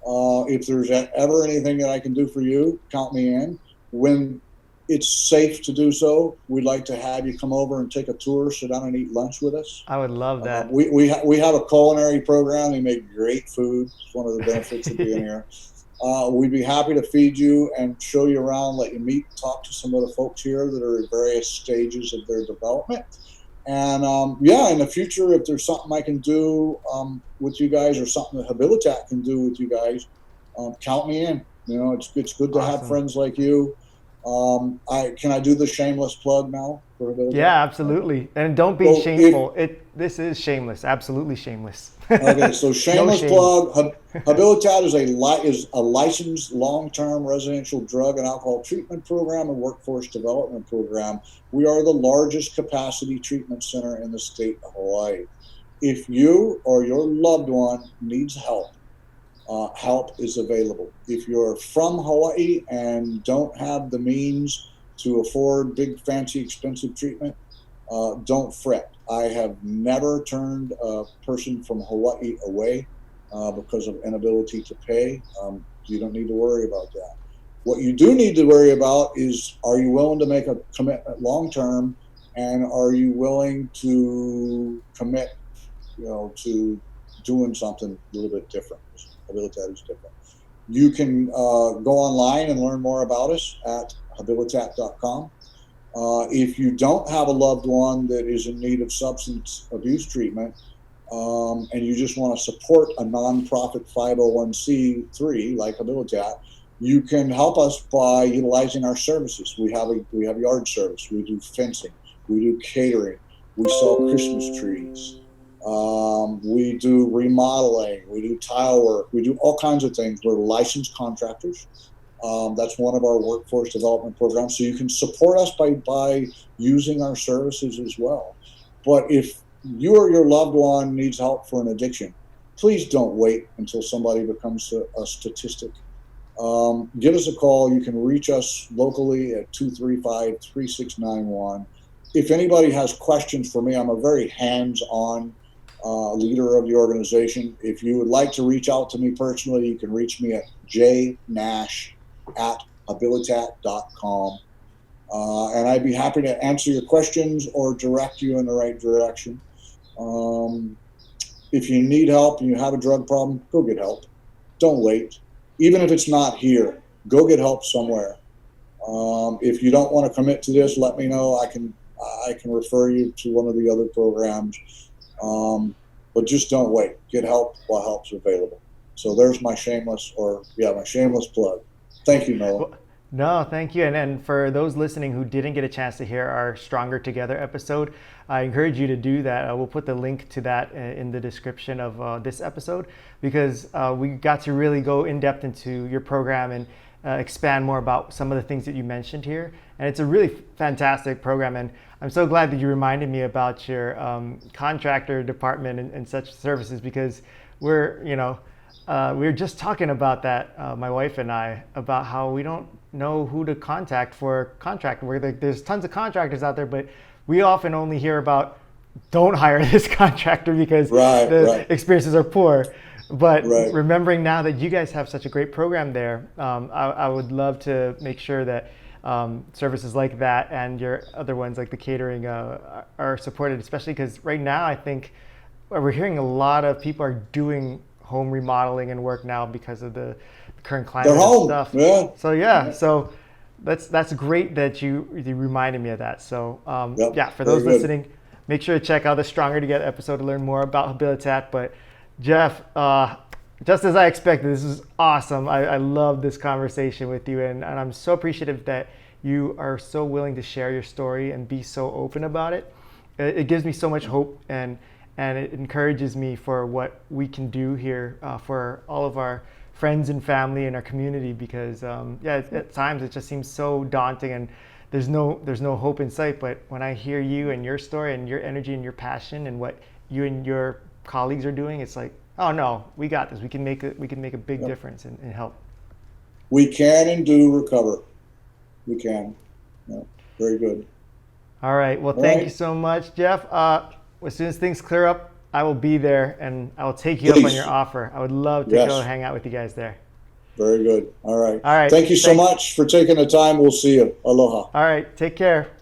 If there's ever anything that I can do for you, count me in. When it's safe to do so, we'd like to have you come over and take a tour, sit down and eat lunch with us. I would love that. We have a culinary program. They make great food. It's one of the benefits of being here. We'd be happy to feed you and show you around, let you meet and talk to some of the folks here that are at various stages of their development. And yeah, in the future, if there's something I can do with you guys or something that Habilitat can do with you guys, count me in. It's good to have Awesome. friends like you. I do the shameless plug now? for Habilitat? Yeah, absolutely. And don't be So if shameful. This is shameless, absolutely shameless. Okay, so No shameless shame. plug. Habilitat is a licensed long-term residential drug and alcohol treatment program and workforce development program. We are the largest capacity treatment center in the state of Hawaii. If you or your loved one needs help, help is available. If you're from Hawaii and don't have the means to afford big, fancy, expensive treatment, don't fret. I have never turned a person from Hawaii away because of inability to pay. You don't need to worry about that. What you do need to worry about is, are you willing to make a commitment long term, and are you willing to commit, to doing something a little bit different? Habilitat is different. You can go online and learn more about us at habilitat.com. If you don't have a loved one that is in need of substance abuse treatment, and you just want to support a nonprofit 501c3 like Habilitat, you can help us by utilizing our services. We have yard service. We do fencing. We do catering. We sell Christmas trees. We do remodeling. We do tile work. We do all kinds of things. We're licensed contractors. That's one of our workforce development programs. So you can support us by using our services as well. But if you or your loved one needs help for an addiction, please don't wait until somebody becomes a statistic. Give us a call. You can reach us locally at 235-3691. If anybody has questions for me, I'm a very hands-on leader of the organization. If you would like to reach out to me personally, you can reach me at jnash@habilitat.com. And I'd be happy to answer your questions or direct you in the right direction. If you need help and you have a drug problem, go get help. Don't wait. Even if it's not here, go get help somewhere. If you don't want to commit to this, let me know. I can refer you to one of the other programs. But just don't wait. Get help while help's available. So there's my shameless plug. Thank you, Nolan. Well, no, thank you. And for those listening who didn't get a chance to hear our Stronger Together episode, I encourage you to do that. We'll put the link to that in the description of this episode, because we got to really go in depth into your program and expand more about some of the things that you mentioned here. And it's a really fantastic program. And I'm so glad that you reminded me about your contractor department and such services, because we were just talking about that, my wife and I, about how we don't know who to contact for contract work. There's tons of contractors out there, but we often only hear about, don't hire this contractor because the experiences are poor. But remembering now that you guys have such a great program there, I would love to make sure that services like that and your other ones like the catering are supported, especially because right now I think we're hearing a lot of people are doing home remodeling and work now because of the current climate and stuff. Yeah. So that's great that you reminded me of that. So for those listening, make sure to check out the Stronger Together episode to learn more about Habilitat. But Jeff, just as I expected, this is awesome. I love this conversation with you, and I'm so appreciative that you are so willing to share your story and be so open about it. It gives me so much hope, and it encourages me for what we can do here for all of our friends and family and our community, because at times it just seems so daunting and there's no hope in sight. But when I hear you and your story and your energy and your passion and what you and your colleagues are doing, it's like, oh no, we got this. We can make a big difference and help. We can and do recover. We can. Yeah, very good. All right. Well, thank you so much, Jeff. As soon as things clear up, I will be there and I will take you up on your offer. I would love to go hang out with you guys there. Very good. All right. All right. Thank you so much for taking the time. We'll see you. Aloha. All right. Take care.